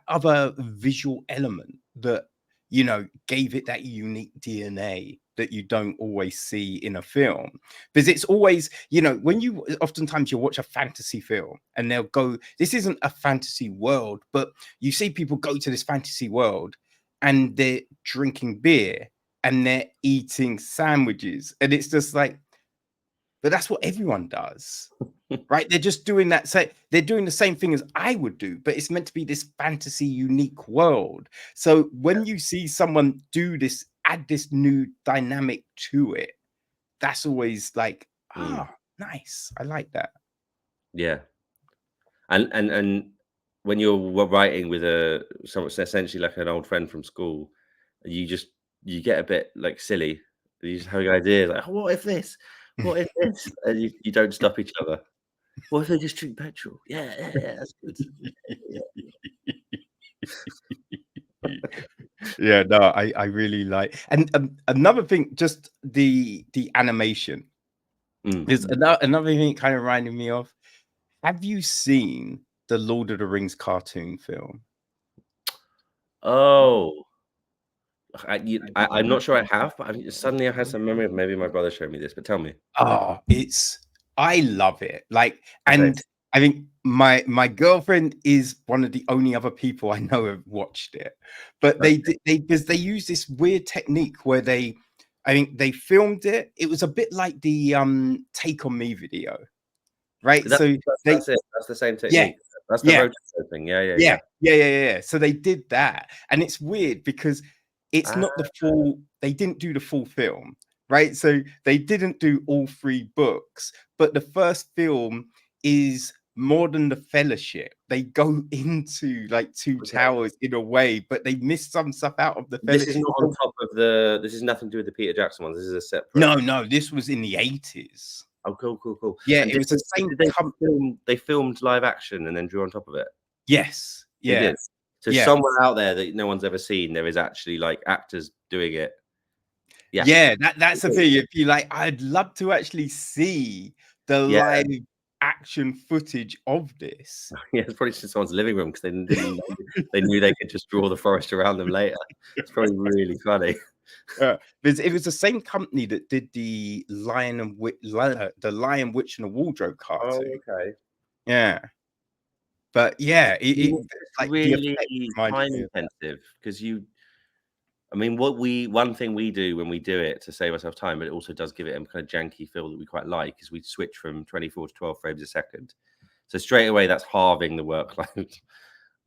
other visual element that gave it that unique DNA that you don't always see in a film, because it's always, when you oftentimes you'll watch a fantasy film and they'll go, this isn't a fantasy world, but you see people go to this fantasy world and they're drinking beer and they're eating sandwiches, and it's just like, but that's what everyone does. Right? They're just doing that. So they're doing the same thing as I would do, but it's meant to be this fantasy unique world. So when you see someone do this, add this new dynamic to it, that's always like, nice. I like that. Yeah. And when you're writing with someone essentially like an old friend from school, you get a bit like silly. You just have ideas like, what if this? What if this? And you don't stop each other. What if they just drink petrol? Yeah, that's good. Yeah, no, I really like, and another thing, just the animation. There's another thing kind of reminding me of. Have you seen the Lord of the Rings cartoon film? Oh, I'm not sure I have, but suddenly I had some memory of maybe my brother showed me this. But tell me. Oh, I love it. Like, and I think my girlfriend is one of the only other people I know have watched it. But they because they use this weird technique where I think they filmed it. It was a bit like the Take On Me video, right? That's it. That's the same technique. Yeah, that's the rotator thing. Yeah. So they did that, and it's weird because it's not the full. They didn't do the full film, right? So they didn't do all 3 books, but the first film is more than the Fellowship. They go into like 2 towers in a way, but they miss some stuff out of the Fellowship. This is not on top of this is nothing to do with the Peter Jackson ones. This is a separate. No, this was in the 80s. Oh, cool. Yeah, and it was the same. They filmed live action and then drew on top of it. Yes. Yeah. So somewhere out there that no one's ever seen, there is actually like actors doing it. Yeah. That's the thing. If you like, I'd love to actually see the Yeah. live action footage of this. Yeah, it's probably just in someone's living room because they didn't know, they knew they could just draw the forest around them later. It's probably really funny. It was the same company that did the Lion, Witch, and the Wardrobe Oh, cartoon. okay. Yeah. But yeah, It's like the really effect reminded time me of that. intensive because I mean, one thing we do when we do it to save ourselves time, but it also does give it a kind of janky feel that we quite like, is we switch from 24 to 12 frames a second. So straight away, that's halving the workload.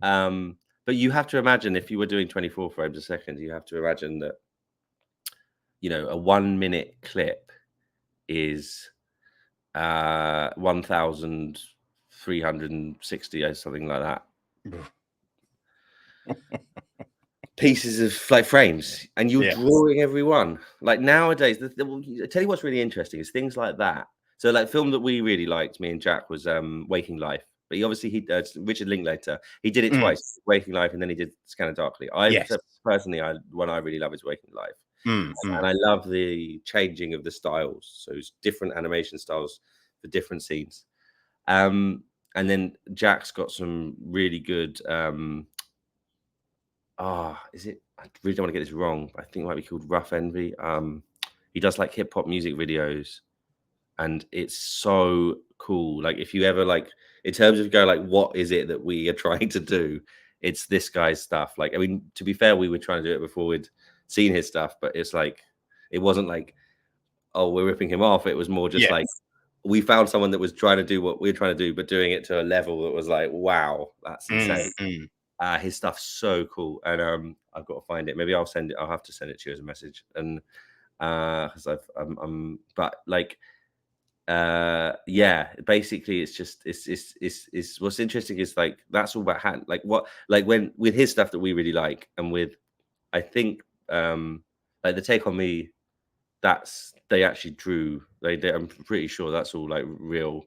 But you have to imagine if you were doing 24 frames a second, you have to imagine that, a 1 minute clip is 1,360 or something like that. Pieces of like frames, and you're drawing every one. Like nowadays, I tell you what's really interesting is things like that. So, like film that we really liked, me and Jack, was Waking Life. But he Richard Linklater. He did it twice, Waking Life, and then he did Scanner Darkly. Personally, one I really love is Waking Life, and I love the changing of the styles. So it's different animation styles for different scenes. And then Jack's got some really good. Is it? I really don't want to get this wrong. I think it might be called Rough Envy. He does like hip hop music videos, and it's so cool. Like if you ever like, in terms of go like, what is it that we are trying to do? It's this guy's stuff. Like, I mean, to be fair, we were trying to do it before we'd seen his stuff, but it's like, it wasn't like, oh, we're ripping him off. It was more just like, we found someone that was trying to do what we were trying to do, but doing it to a level that was like, wow, that's insane. His stuff's so cool, and I've got to find it. Maybe I'll send it. I'll have to send it to you as a message, and because but like, yeah. Basically, it's just it's what's interesting is like that's all about hand. Like when with his stuff that we really like, and with I think like the Take on Me, they actually drew. I'm pretty sure that's all like real.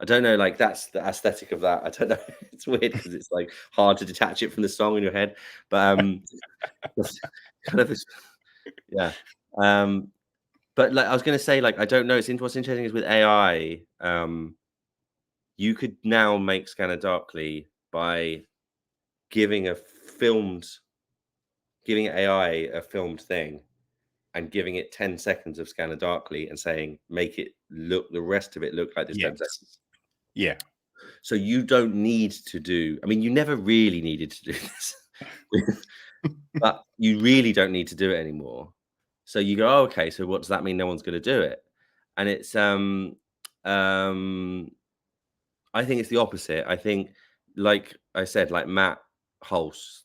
I don't know, like that's the aesthetic of that. I don't know. It's weird because it's like hard to detach it from the song in your head. But kind of yeah. But like I was gonna say, like I don't know. What's interesting is with AI, you could now make Scanner Darkly by giving AI a filmed thing and giving it 10 seconds of Scanner Darkly and saying, make the rest of it look like this 10 seconds. Yeah. So you don't need to do, I mean, you never really needed to do this, but you really don't need to do it anymore. So you go, oh, okay, so what does that mean? No one's going to do it. And it's, I think it's the opposite. I think, like I said, like Matt Hulse,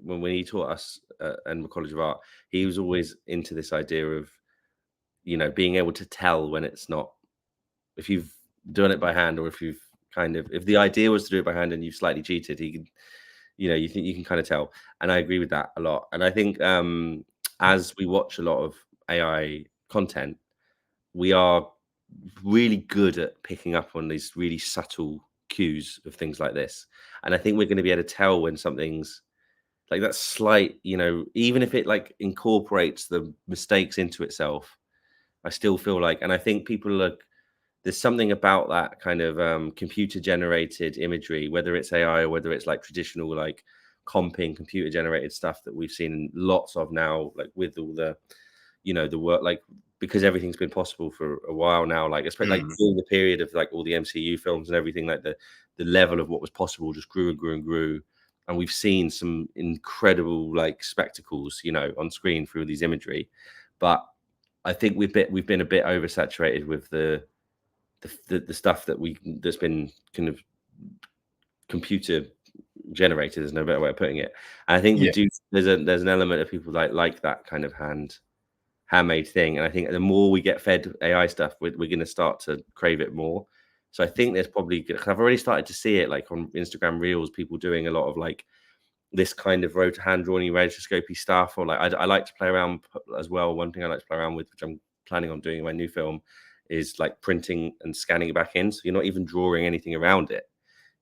when he taught us in the College of Art, he was always into this idea of, being able to tell when it's not, if you've done it by hand or if you've if the idea was to do it by hand and you've slightly cheated, he can, you think you can kind of tell. And I agree with that a lot. And I think as we watch a lot of AI content, we are really good at picking up on these really subtle cues of things like this. And I think we're going to be able to tell when something's like that slight, even if it like incorporates the mistakes into itself, I still feel like, and I think there's something about that kind of computer generated imagery, whether it's AI or whether it's like traditional like comping computer generated stuff that we've seen lots of now, like with all the the work, like because everything's been possible for a while now, like especially like during the period of like all the MCU films and everything, like the level of what was possible just grew and grew and grew, and we've seen some incredible like spectacles on screen through these imagery. But I think we've been a bit oversaturated with the stuff that's been kind of computer generated. There's no better way of putting it. And I think we do. There's an element of people like that kind of handmade thing. And I think the more we get fed AI stuff, we're going to start to crave it more. So I think there's probably, I've already started to see it like on Instagram Reels, people doing a lot of like this kind of hand drawing rotoscopy stuff, or like I like to play around as well. One thing I like to play around with, which I'm planning on doing in my new film, is like printing and scanning it back in. So you're not even drawing anything around it.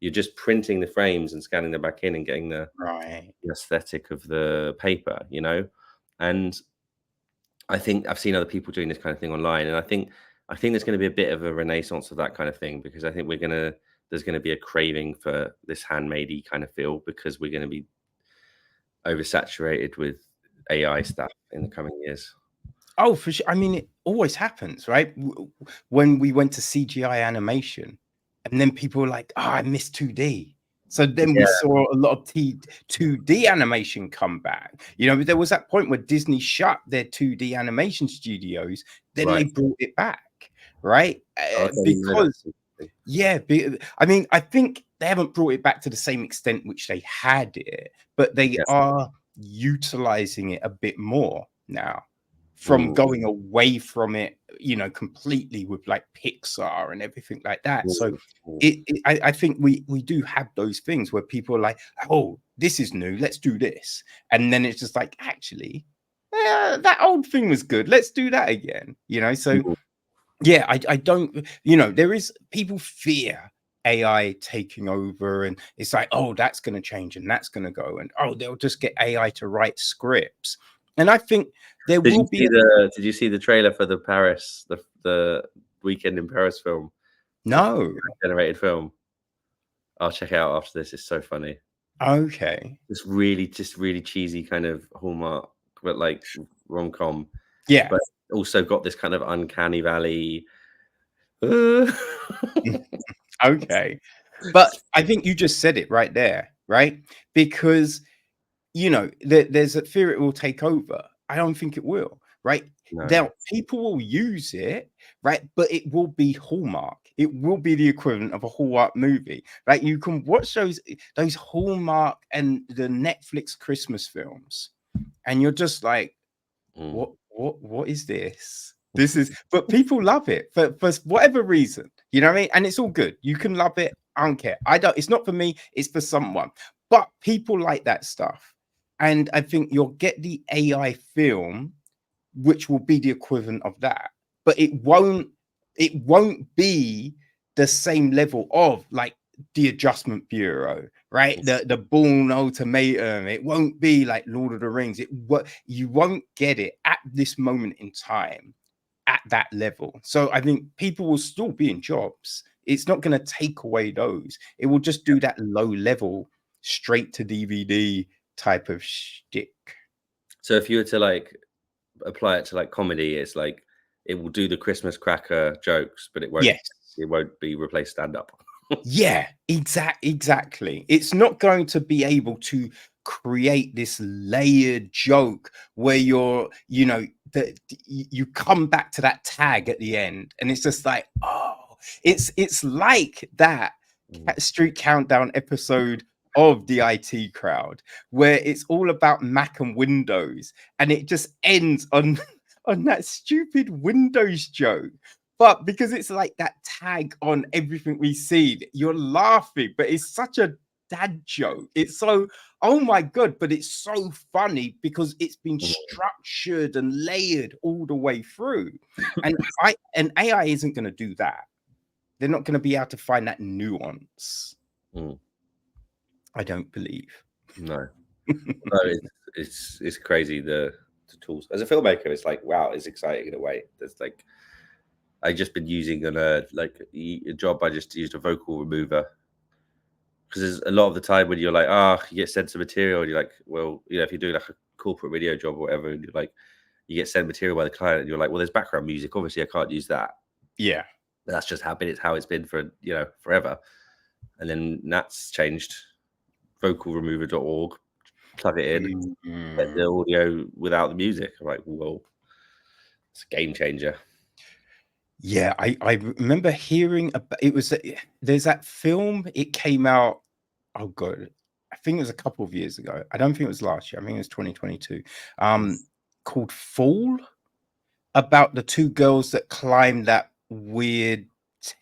You're just printing the frames and scanning them back in and getting the aesthetic of the paper, And I think I've seen other people doing this kind of thing online. And I think I think there's going to be a bit of a renaissance of that kind of thing, because I think there's going to be a craving for this handmade-y kind of feel, because we're going to be oversaturated with AI stuff in the coming years. Oh, for sure. I mean, it always happens, right? When we went to CGI animation, and then people were like, "Oh, I miss 2D." So then we saw a lot of 2D animation come back. You know, there was that point where Disney shut their 2D animation studios, then they brought it back, right? Because I mean, I think they haven't brought it back to the same extent which they had it, but they are utilizing it a bit more now, from going away from it, you know, completely, with like Pixar and everything like that. So I think we do have those things where people are like, oh, this is new, let's do this. And then it's just like, actually, that old thing was good, let's do that again, you know? So yeah, I don't, you know, there is, people fear AI taking over, and it's like, oh, that's going to change and that's going to go, and oh, they'll just get AI to write scripts. And I think there will be. Did you see the trailer for the Paris, the Weekend in Paris film? No. Generated film. I'll check it out after this. It's so funny. Okay. It's really cheesy kind of Hallmark, but like rom-com. Yeah. But also got this kind of uncanny valley. Okay. But I think you just said it right there, right? Because, you know, there's a fear it will take over. I don't think it will, right? No. Now, people will use it, right? But it will be Hallmark. It will be the equivalent of a Hallmark movie. Like, you can watch those Hallmark and the Netflix Christmas films, and you're just like, what is this? This is, but people love it for whatever reason, you know what I mean? And it's all good. You can love it. I don't care. It's not for me, it's for someone. But people like that stuff. And I think you'll get the AI film, which will be the equivalent of that. But it won't be the same level of like the Adjustment Bureau, right? The Bourne Ultimatum. It won't be like Lord of the Rings. You won't get it at this moment in time at that level. So I think people will still be in jobs. It's not going to take away those. It will just do that low level, straight to DVD type of shtick. So if you were to like apply it to like comedy, it's like it will do the Christmas cracker jokes, but it won't. Yes. It won't be replaced stand up. Yeah, exactly. It's not going to be able to create this layered joke where you're, you know, that you come back to that tag at the end, and it's just like, oh, it's like that Street Countdown episode of the IT Crowd, where it's all about Mac and Windows, and it just ends on that stupid Windows joke. But because it's like that tag on everything we see, you're laughing, but it's such a dad joke. It's so, oh my God, but it's so funny because it's been structured and layered all the way through. And AI isn't going to do that. They're not going to be able to find that nuance. I don't believe. No. No, it's crazy, the tools. As a filmmaker, it's like, wow, it's exciting in a way. There's like, I just been using on a job. I just used a vocal remover, because there's a lot of the time when you're like, you get sent some material, and you're like, well, you know, if you're doing like a corporate video job or whatever, and you're like, you get sent material by the client, and you're like, well, there's background music. Obviously, I can't use that. Yeah, but that's just how it's been for, you know, forever. And then that's changed. Vocalremover.org, plug it in, get the audio without the music. I'm like, whoa, it's a game changer. Yeah, I remember hearing about it. There's that film, it came out, oh god, I think it was a couple of years ago. I don't think it was last year. I think it was 2022. Called Fall, about the two girls that climbed that weird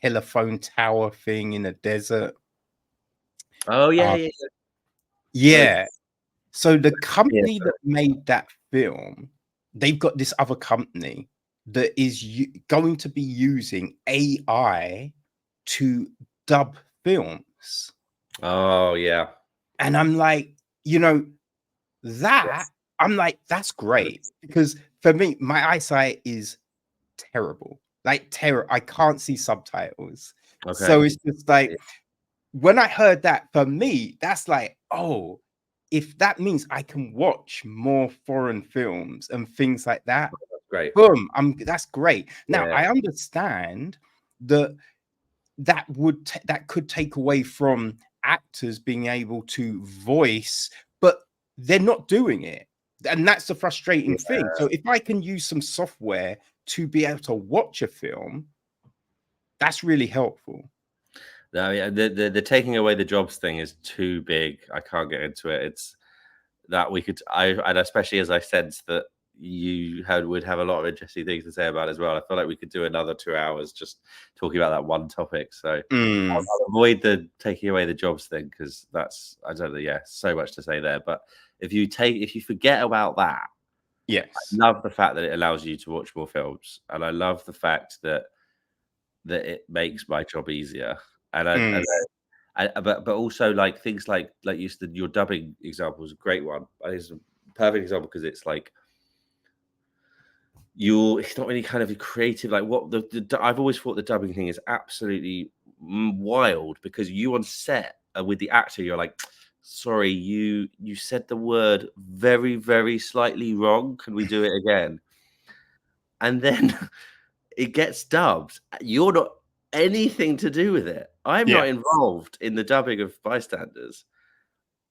telephone tower thing in the desert. Oh yeah, yeah. So the company that made that film, they've got this other company that is going to be using AI to dub films. Oh yeah. And I'm like, you know, I'm like, that's great, because for me, my eyesight is terrible. like terror. I can't see subtitles. Okay. So it's just like, when I heard that, for me, that's like, oh, if that means I can watch more foreign films and things like that, great. Boom, that's great. Now, Yeah. I understand that that could take away from actors being able to voice, but they're not doing it. And that's the frustrating thing. So if I can use some software to be able to watch a film, that's really helpful. No, yeah, the taking away the jobs thing is too big. I can't get into it. It's that we could, and especially as I sense that you would have a lot of interesting things to say about it as well. I feel like we could do another 2 hours just talking about that one topic. So I'll avoid the taking away the jobs thing, because that's, I don't know, yeah, so much to say there. But if you forget about that, yes, I love the fact that it allows you to watch more films, and I love the fact that it makes my job easier. And but also like things like you said, your dubbing example is a great one. I think it's a perfect example, because it's like it's not really kind of creative. Like what I've always thought the dubbing thing is absolutely wild, because you on set with the actor, you're like, sorry, you said the word very, very slightly wrong. Can we do it again? And then it gets dubbed. You're not anything to do with it. I'm not involved in the dubbing of Bystanders.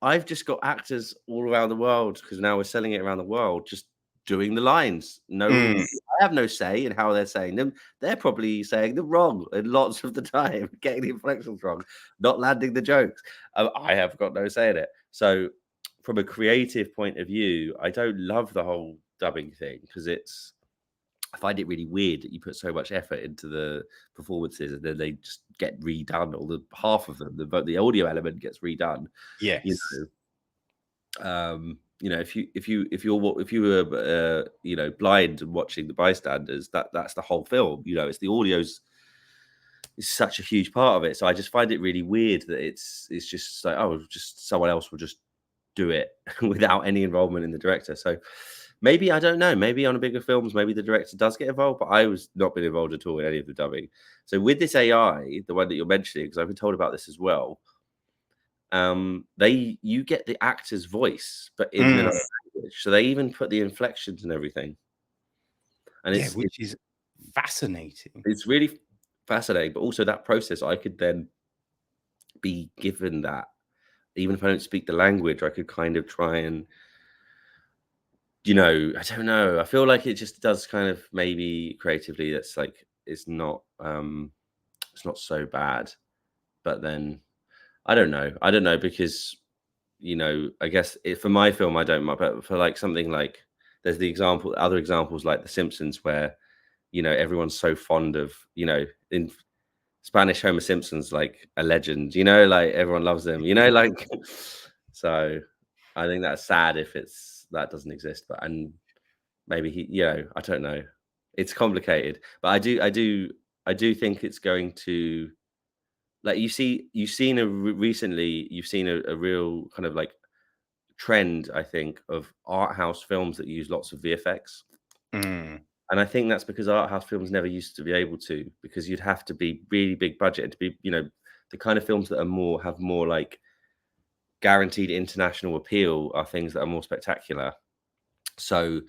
I've just got actors all around the world, because now we're selling it around the world, just doing the lines. I have no say in how they're saying them. They're probably saying them wrong, and lots of the time getting the inflections wrong, not landing the jokes. I have got no say in it. So from a creative point of view, I don't love the whole dubbing thing, because I find it really weird that you put so much effort into the performances and then they just get redone, or half of them, the audio element gets redone. yes, You know, if you were blind and watching the Bystanders, that's the whole film. You know, it's the audio's is such a huge part of it. So I just find it really weird that it's just like, oh, just someone else will just do it without any involvement in the director. So maybe, I don't know, maybe on bigger films, maybe the director does get involved, but I was not been involved at all in any of the dubbing. So with this AI, the one that you're mentioning, because I've been told about this as well, you get the actor's voice, but in another language. So they even put the inflections and everything. And which is fascinating. It's really fascinating, but also that process, I could then be given that, even if I don't speak the language, I could kind of try and, I don't know. I feel like it just does kind of, maybe creatively, that's like, it's not so bad. But then I don't know, because I guess for my film I don't, but for like something like, there's other examples like The Simpsons, where everyone's so fond of, in Spanish, Homer Simpson's like a legend, like everyone loves him, like so I think that's sad if that doesn't exist. But and maybe he, I don't know. It's complicated, but I do think it's going to, like, recently you've seen a real kind of like trend, I think, of art house films that use lots of VFX. And I think that's because art house films never used to be able to, because you'd have to be really big budget and to be, the kind of films that have more like guaranteed international appeal are things that are more spectacular. So,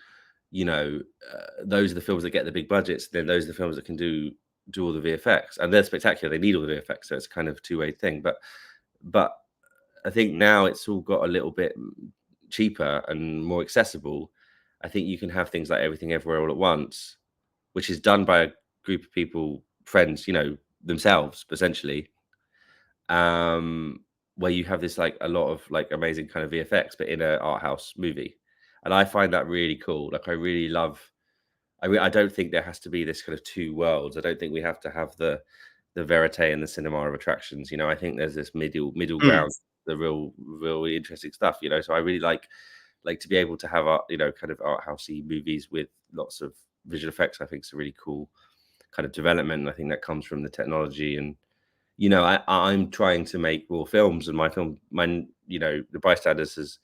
those are the films that get the big budgets. Then those are the films that can do all the VFX, and they're spectacular. They need all the VFX, so it's kind of a two-way thing. But I think now it's all got a little bit cheaper and more accessible. I think you can have things like Everything Everywhere All at Once, which is done by a group of people, friends, themselves, essentially, where you have this like a lot of like amazing kind of VFX, but in an art house movie. And I find that really cool. Like, I really love. I don't think there has to be this kind of two worlds. I don't think we have to have the verite and the cinema of attractions. I think there's this middle ground, the really interesting stuff. So I really like to be able to have kind of art housey movies with lots of visual effects. I think it's a really cool kind of development. And I think that comes from the technology. And I'm trying to make more films, and The Bystanders has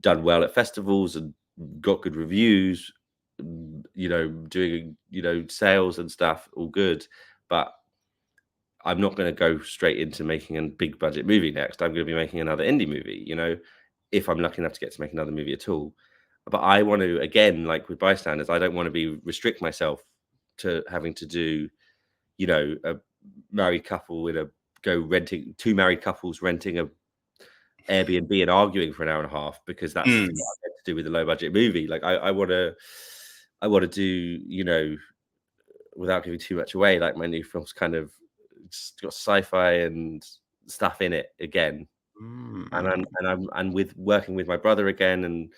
done well at festivals and got good reviews. you know, doing, you know, sales and stuff, all good, but I'm not going to go straight into making a big budget movie next. I'm going to be making another indie movie, you know, if I'm lucky enough to get to make another movie at all. But I want to, again, like with Bystanders, I don't want to be restrict myself to having to do, you know, a married couple in a go renting, two married couples renting a Airbnb and arguing for an hour and a half, because that's what I get to do with a low budget movie. Like I want to do, you know, without giving too much away, like my new film's kind of got sci-fi and stuff in it again, and with working with my brother again, and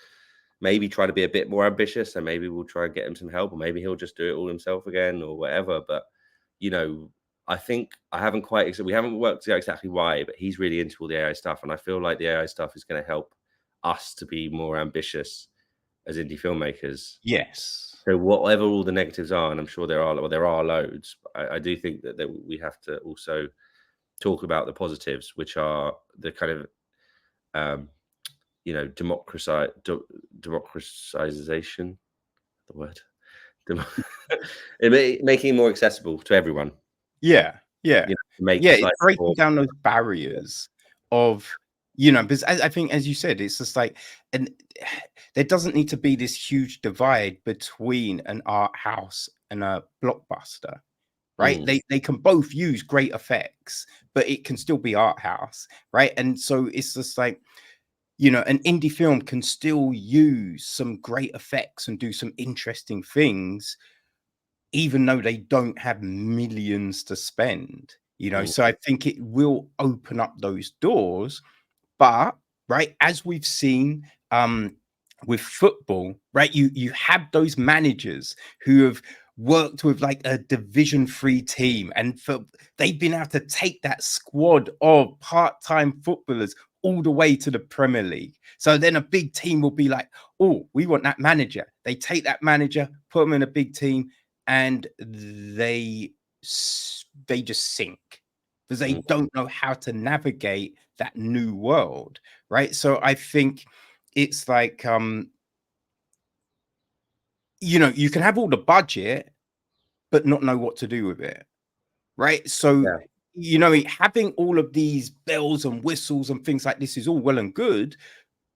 maybe try to be a bit more ambitious, and maybe we'll try and get him some help, or maybe he'll just do it all himself again, or whatever. But you know, I think we haven't worked out exactly why, but he's really into all the AI stuff, and I feel like the AI stuff is going to help us to be more ambitious as indie filmmakers. Yes. So whatever all the negatives are, and I'm sure there are loads, I do think that we have to also talk about the positives, which are the kind of you know, democratization, the word, making it more accessible to everyone. Yeah, yeah, you know, it's breaking down those barriers of, you know, because I think, as you said, it's just like, and there doesn't need to be this huge divide between an art house and a blockbuster, right? They can both use great effects, but it can still be art house, right? And so it's just like, you know, an indie film can still use some great effects and do some interesting things, even though they don't have millions to spend, you know. So I think it will open up those doors. But right, as we've seen with football, right, you have those managers who have worked with like a Division 3 team, and they've been able to take that squad of part-time footballers all the way to the Premier League. So then a big team will be like, oh, we want that manager. They take that manager, put them in a big team, and they just sink because they don't know how to navigate that new world, right? So I think it's like, you know, you can have all the budget but not know what to do with it, right? So you know, having all of these bells and whistles and things like this is all well and good,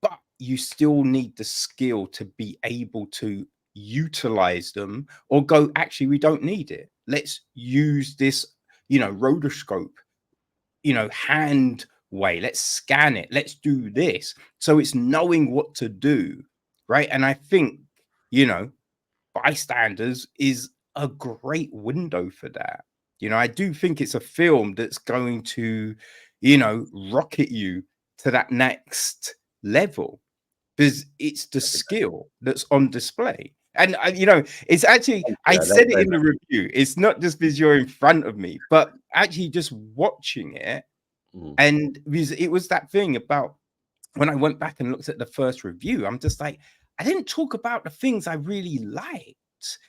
but you still need the skill to be able to utilize them, or go, actually, we don't need it. Let's use this, you know, rotoscope, you know, hand way. Let's scan it. Let's do this. So it's knowing what to do, right? And I think, you know, Bystanders is a great window for that. You know, I do think it's a film that's going to, you know, rocket you to that next level, because it's the skill that's on display. And you know, it's actually, I said it in the review, it's not just because you're in front of me, but actually just watching it. And because it was that thing about when I went back and looked at the first review, I'm just like, I didn't talk about the things I really liked.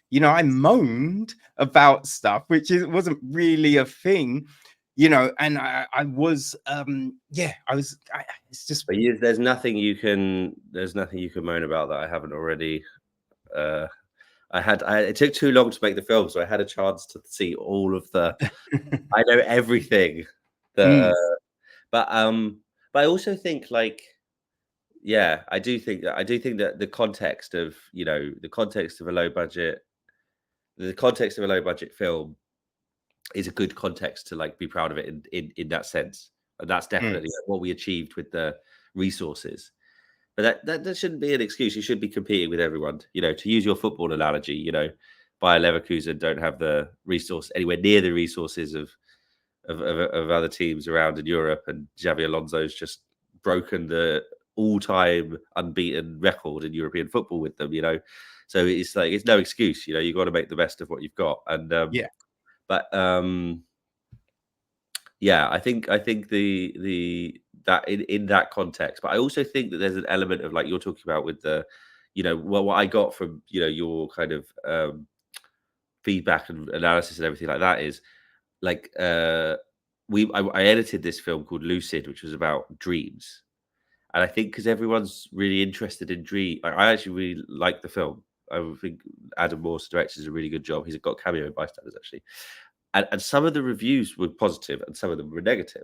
You know, I moaned about stuff which wasn't really a thing, you know. And I was it's just, but there's nothing you can moan about that I haven't already. It took too long to make the film, so I had a chance to see all of the I know everything that but I also think, like, yeah, I do think that the context of, you know, the context of a low budget film is a good context to, like, be proud of it in that sense. And that's definitely what we achieved with the resources. But that shouldn't be an excuse. You should be competing with everyone. You know, to use your football analogy, you know, Bayer Leverkusen don't have the resource anywhere near the resources of other teams around in Europe, and Xabi Alonso's just broken the all-time unbeaten record in European football with them, you know. So it's like, it's no excuse, you know. You got to make the best of what you've got. And but yeah, I think the that in that context, but I also think that there's an element of, like you're talking about with the, you know, what I got from, you know, your kind of feedback and analysis and everything like that is, like, I edited this film called Lucid, which was about dreams. And I think because everyone's really interested in dream, I actually really like the film. I think Adam Morse directed a really good job. He's got a cameo in Bystanders actually, and some of the reviews were positive and some of them were negative.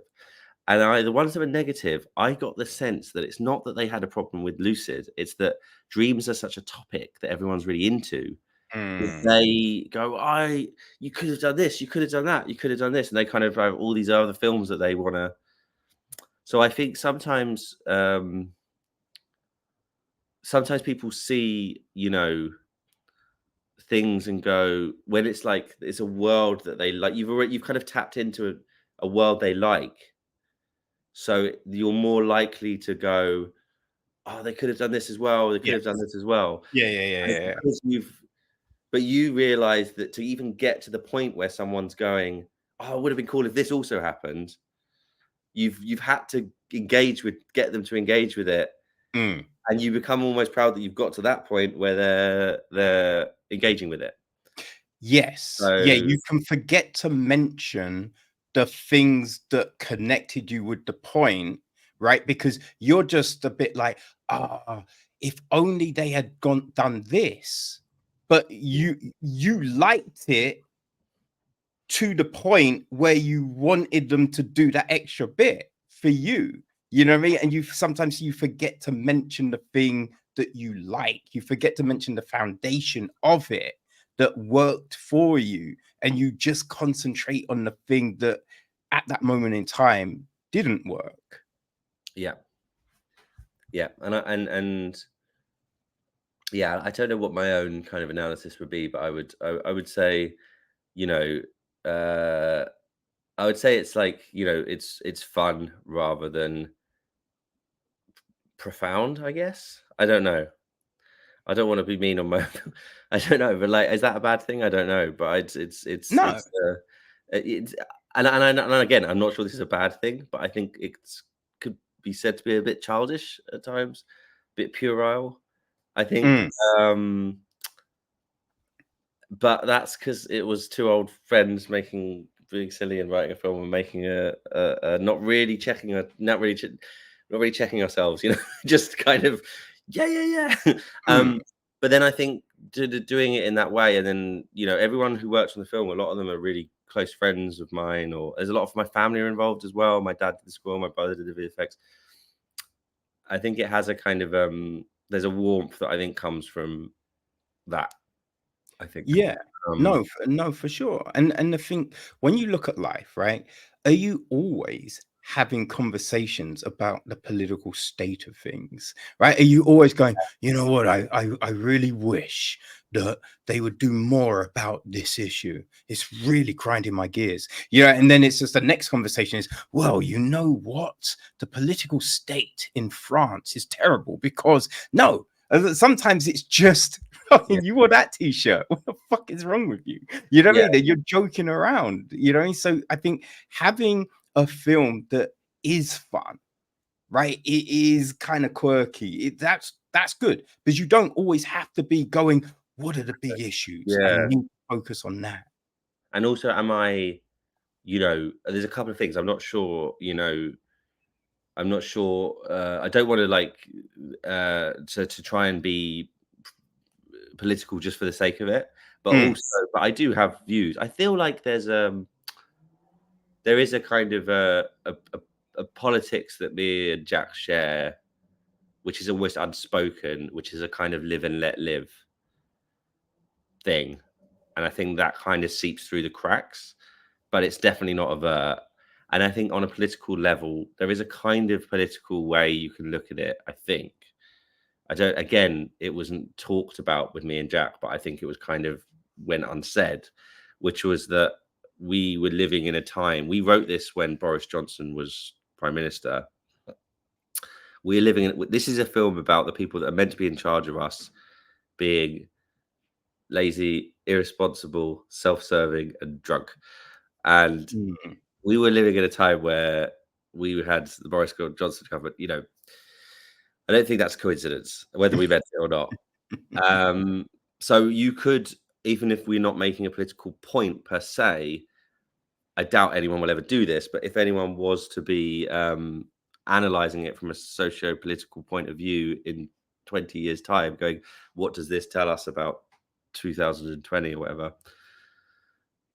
And the ones that were negative, I got the sense that it's not that they had a problem with lucid, it's that dreams are such a topic that everyone's really into. They go, you could have done this, you could have done that, you could have done this, and they kind of have all these other films that they want to. So I think sometimes people see, things and go, when it's like it's a world that they like, you've kind of tapped into a world they like. So you're more likely to go, oh, they could have done this as well. They could have done this as well. Yeah. Because but you realize that to even get to the point where someone's going, oh, it would have been cool if this also happened. You've had to get them to engage with it. And you become almost proud that you've got to that point where they're engaging with it. Yes. So, yeah, you can forget to mention the things that connected you with the point, right? Because you're just a bit like, if only they had done this. But you liked it to the point where you wanted them to do that extra bit for you. You know what I mean? And sometimes you forget to mention the thing that you like. You forget to mention the foundation of it that worked for you, and you just concentrate on the thing that at that moment in time didn't work. Yeah. And yeah, I don't know what my own kind of analysis would be, but I would say, I would say it's like, it's fun rather than profound, I guess. I don't know. I don't want to be mean on my. I don't know, but like, is that a bad thing? I don't know, but No. and again, I'm not sure this is a bad thing, but I think it could be said to be a bit childish at times, a bit puerile. I think, but that's because it was two old friends being silly and writing a film and making a not really checking ourselves, just kind of yeah. But then I think doing it in that way, and then everyone who works on the film, a lot of them are really close friends of mine, or there's a lot of my family are involved as well. My dad did the score, my brother did the VFX. I think it has a kind of there's a warmth that I think comes from that. I think. Yeah. No, for sure. And the thing, when you look at life, right, are you always having conversations about the political state of things, right? Are you always going, you know what, I really wish that they would do more about this issue. It's really grinding my gears. And then it's just the next conversation is, well, you know what? The political state in France is terrible because no, sometimes it's just you wore that t-shirt. What the fuck is wrong with you? You know what I mean? You're joking around. You know what I mean? So I think having a film that is fun, right? It is kind of quirky. That's good because you don't always have to be going, what are the big issues? Yeah. I need to focus on that. And also, there's a couple of things I'm not sure, I'm not sure. I don't want to to try and be political just for the sake of it, but I do have views. I feel like there is a kind of a politics that me and Jack share, which is almost unspoken, which is a kind of live and let live thing, and I think that kind of seeps through the cracks, but it's definitely not overt. And I think on a political level, there is a kind of political way you can look at it. I think. It wasn't talked about with me and Jack, but I think it was kind of went unsaid, which was that we were living in a time. We wrote this when Boris Johnson was Prime Minister. We're living in. This is a film about the people that are meant to be in charge of us being lazy, irresponsible, self-serving, and drunk. And we were living in a time where we had the Boris Johnson government. I don't think that's a coincidence, whether we meant it or not. So you could, even if we're not making a political point per se, I doubt anyone will ever do this, but if anyone was to be analyzing it from a socio-political point of view in 20 years time going, what does this tell us about 2020 or whatever?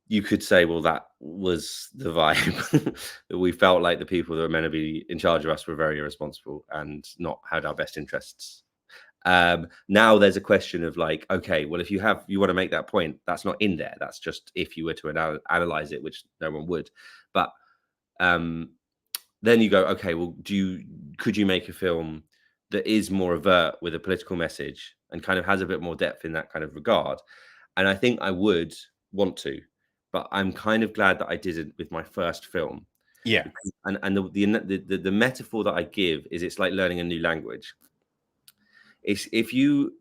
You could say, well, that was the vibe. That we felt like the people that were meant to be in charge of us were very irresponsible and not had our best interests. Now there's a question of like, okay, well, if you want to make that point, that's not in there. That's just if you were to analyze it, which no one would. But then you go, okay, well, could you make a film that is more overt with a political message and kind of has a bit more depth in that kind of regard? And I think I would want to, but I'm kind of glad that I didn't with my first film. Yeah. And the metaphor that I give is it's like learning a new language. It's if your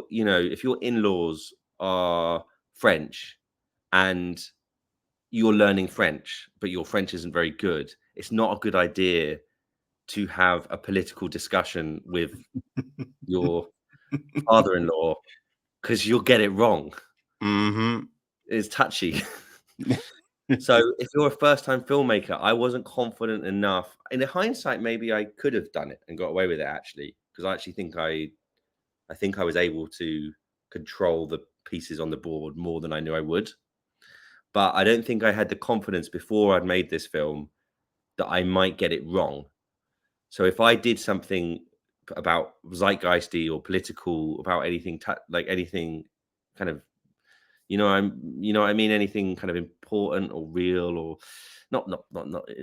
in-laws are French and you're learning French, but your French isn't very good, it's not a good idea to have a political discussion with your father-in-law because you'll get it wrong. Mm-hmm. It's touchy. So if you're a first-time filmmaker, I wasn't confident enough. In hindsight, maybe I could have done it and got away with it, actually, because I actually think I was able to control the pieces on the board more than I knew I would. But I don't think I had the confidence before I'd made this film that I might get it wrong. So if I did something about zeitgeisty or political, about anything like anything kind of, what I mean, anything kind of important or real or not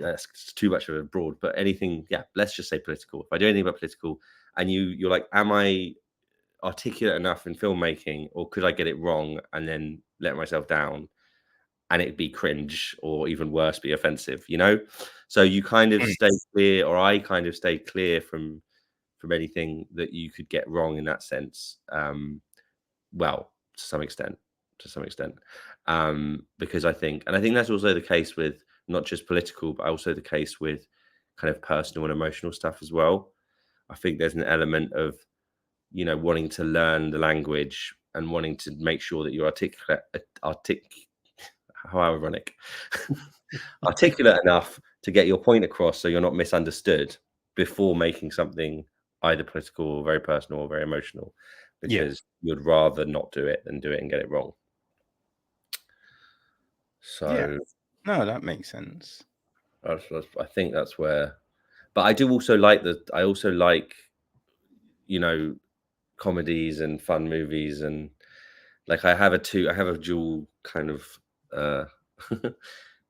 that's too much of a broad, but anything, yeah, let's just say political. If I do anything about political and you're like, am I articulate enough in filmmaking, or could I get it wrong and then let myself down and it'd be cringe, or even worse, be offensive, so you kind of stay clear, or I kind of stayed clear from anything that you could get wrong in that sense. Well, to some extent, because I think that's also the case with not just political, but also the case with kind of personal and emotional stuff as well. I think there's an element of wanting to learn the language and wanting to make sure that you're how ironic, articulate enough to get your point across so you're not misunderstood before making something either political or very personal or very emotional, because you'd rather not do it than do it and get it wrong. So no, that makes sense. I think that's where, but I also like comedies and fun movies, and like I have a dual kind of I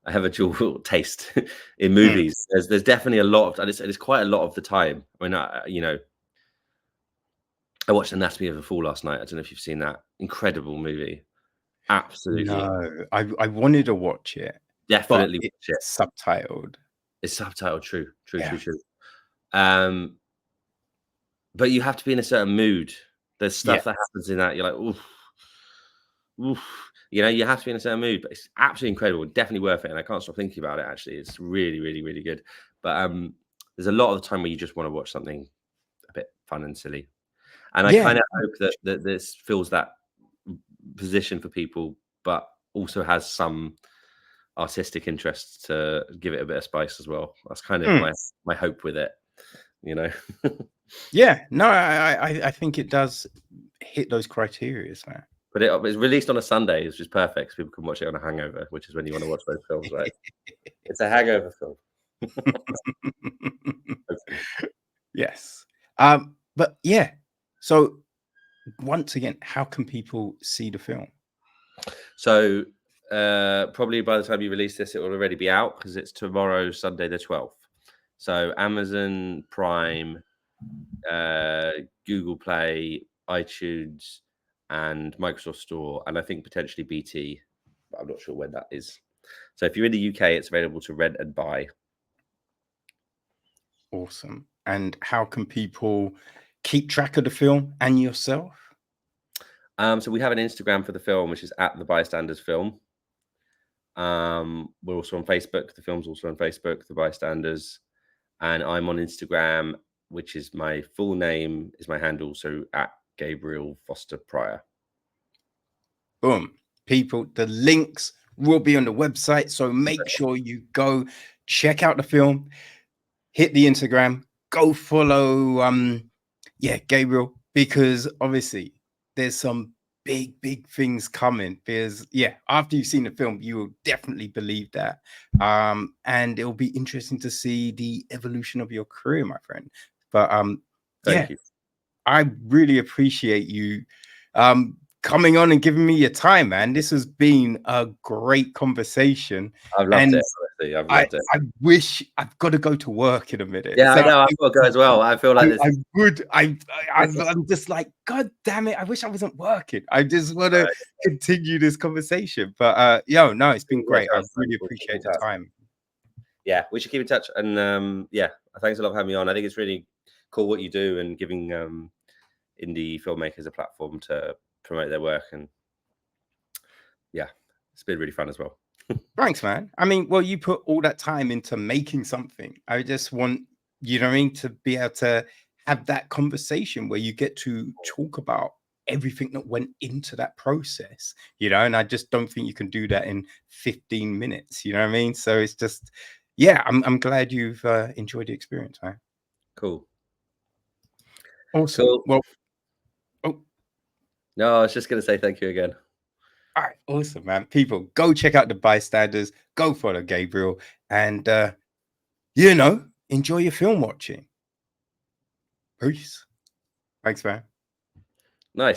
have a dual taste in movies. There's definitely a lot of, and it's quite a lot of the time. I mean, I watched Anatomy of a Fall last night. I don't know if you've seen that incredible movie. Absolutely. No, I wanted to watch it. Definitely watch it. Subtitled. It's subtitled. True. But you have to be in a certain mood. There's stuff that happens in that you're like, oof. You have to be in a certain mood, but it's absolutely incredible. Definitely worth it. And I can't stop thinking about it, actually. It's really, really, really good. But there's a lot of the time where you just want to watch something a bit fun and silly. And I kind of hope that this fills that position for people, but also has some artistic interest to give it a bit of spice as well. That's kind of my hope with it, Yeah, no, I think it does hit those criteria, man. But it's released on a Sunday, which is perfect, so people can watch it on a hangover, which is when you want to watch those films, right? It's a hangover film. Yes. But yeah, so once again, how can people see the film? So probably by the time you release this, it will already be out, because it's tomorrow, Sunday the 12th. So Amazon Prime, Google Play, iTunes, and Microsoft Store, and I think potentially BT, but I'm not sure when that is. So if you're in the UK, it's available to rent and buy. Awesome. And how can people keep track of the film and yourself? So we have an Instagram for the film, which is @The Bystanders Film. We're also on Facebook. The film's also on Facebook, The Bystanders. And I'm on Instagram, which is my full name, is my handle. So @Gabriel Foster Prior. Boom. People, the links will be on the website. So make sure you go check out the film, hit the Instagram, go follow yeah, Gabriel, because obviously there's some big things coming. Because yeah, after you've seen the film, you will definitely believe that. And it'll be interesting to see the evolution of your career, my friend. But yeah, Thank you. I really appreciate you coming on and giving me your time, man. This has been a great conversation. I've loved it. Honestly, I've loved it. I wish I've got to go to work in a minute. Yeah, So I know. I've got to go as well. I feel like this. I'm just like, God damn it! I wish I wasn't working. I just want to continue this conversation. But no, it's been great. I really appreciate the time. Yeah, we should keep in touch. And yeah, thanks a lot for having me on. I think it's really cool what you do and giving indie filmmakers a platform to promote their work. And yeah, it's been really fun as well. Thanks, man. I mean, well, you put all that time into making something. I just want, you know what I mean, to be able to have that conversation where you get to talk about everything that went into that process, you know, and I just don't think you can do that in 15 minutes, you know what I mean? So it's just, yeah, I'm glad you've enjoyed the experience, man. Cool. Awesome. Cool. Well, oh. No, I was just going to say thank you again. All right, awesome, man. People, go check out The Bystanders, go follow Gabriel, and, you know, enjoy your film watching. Peace. Thanks, man. Nice.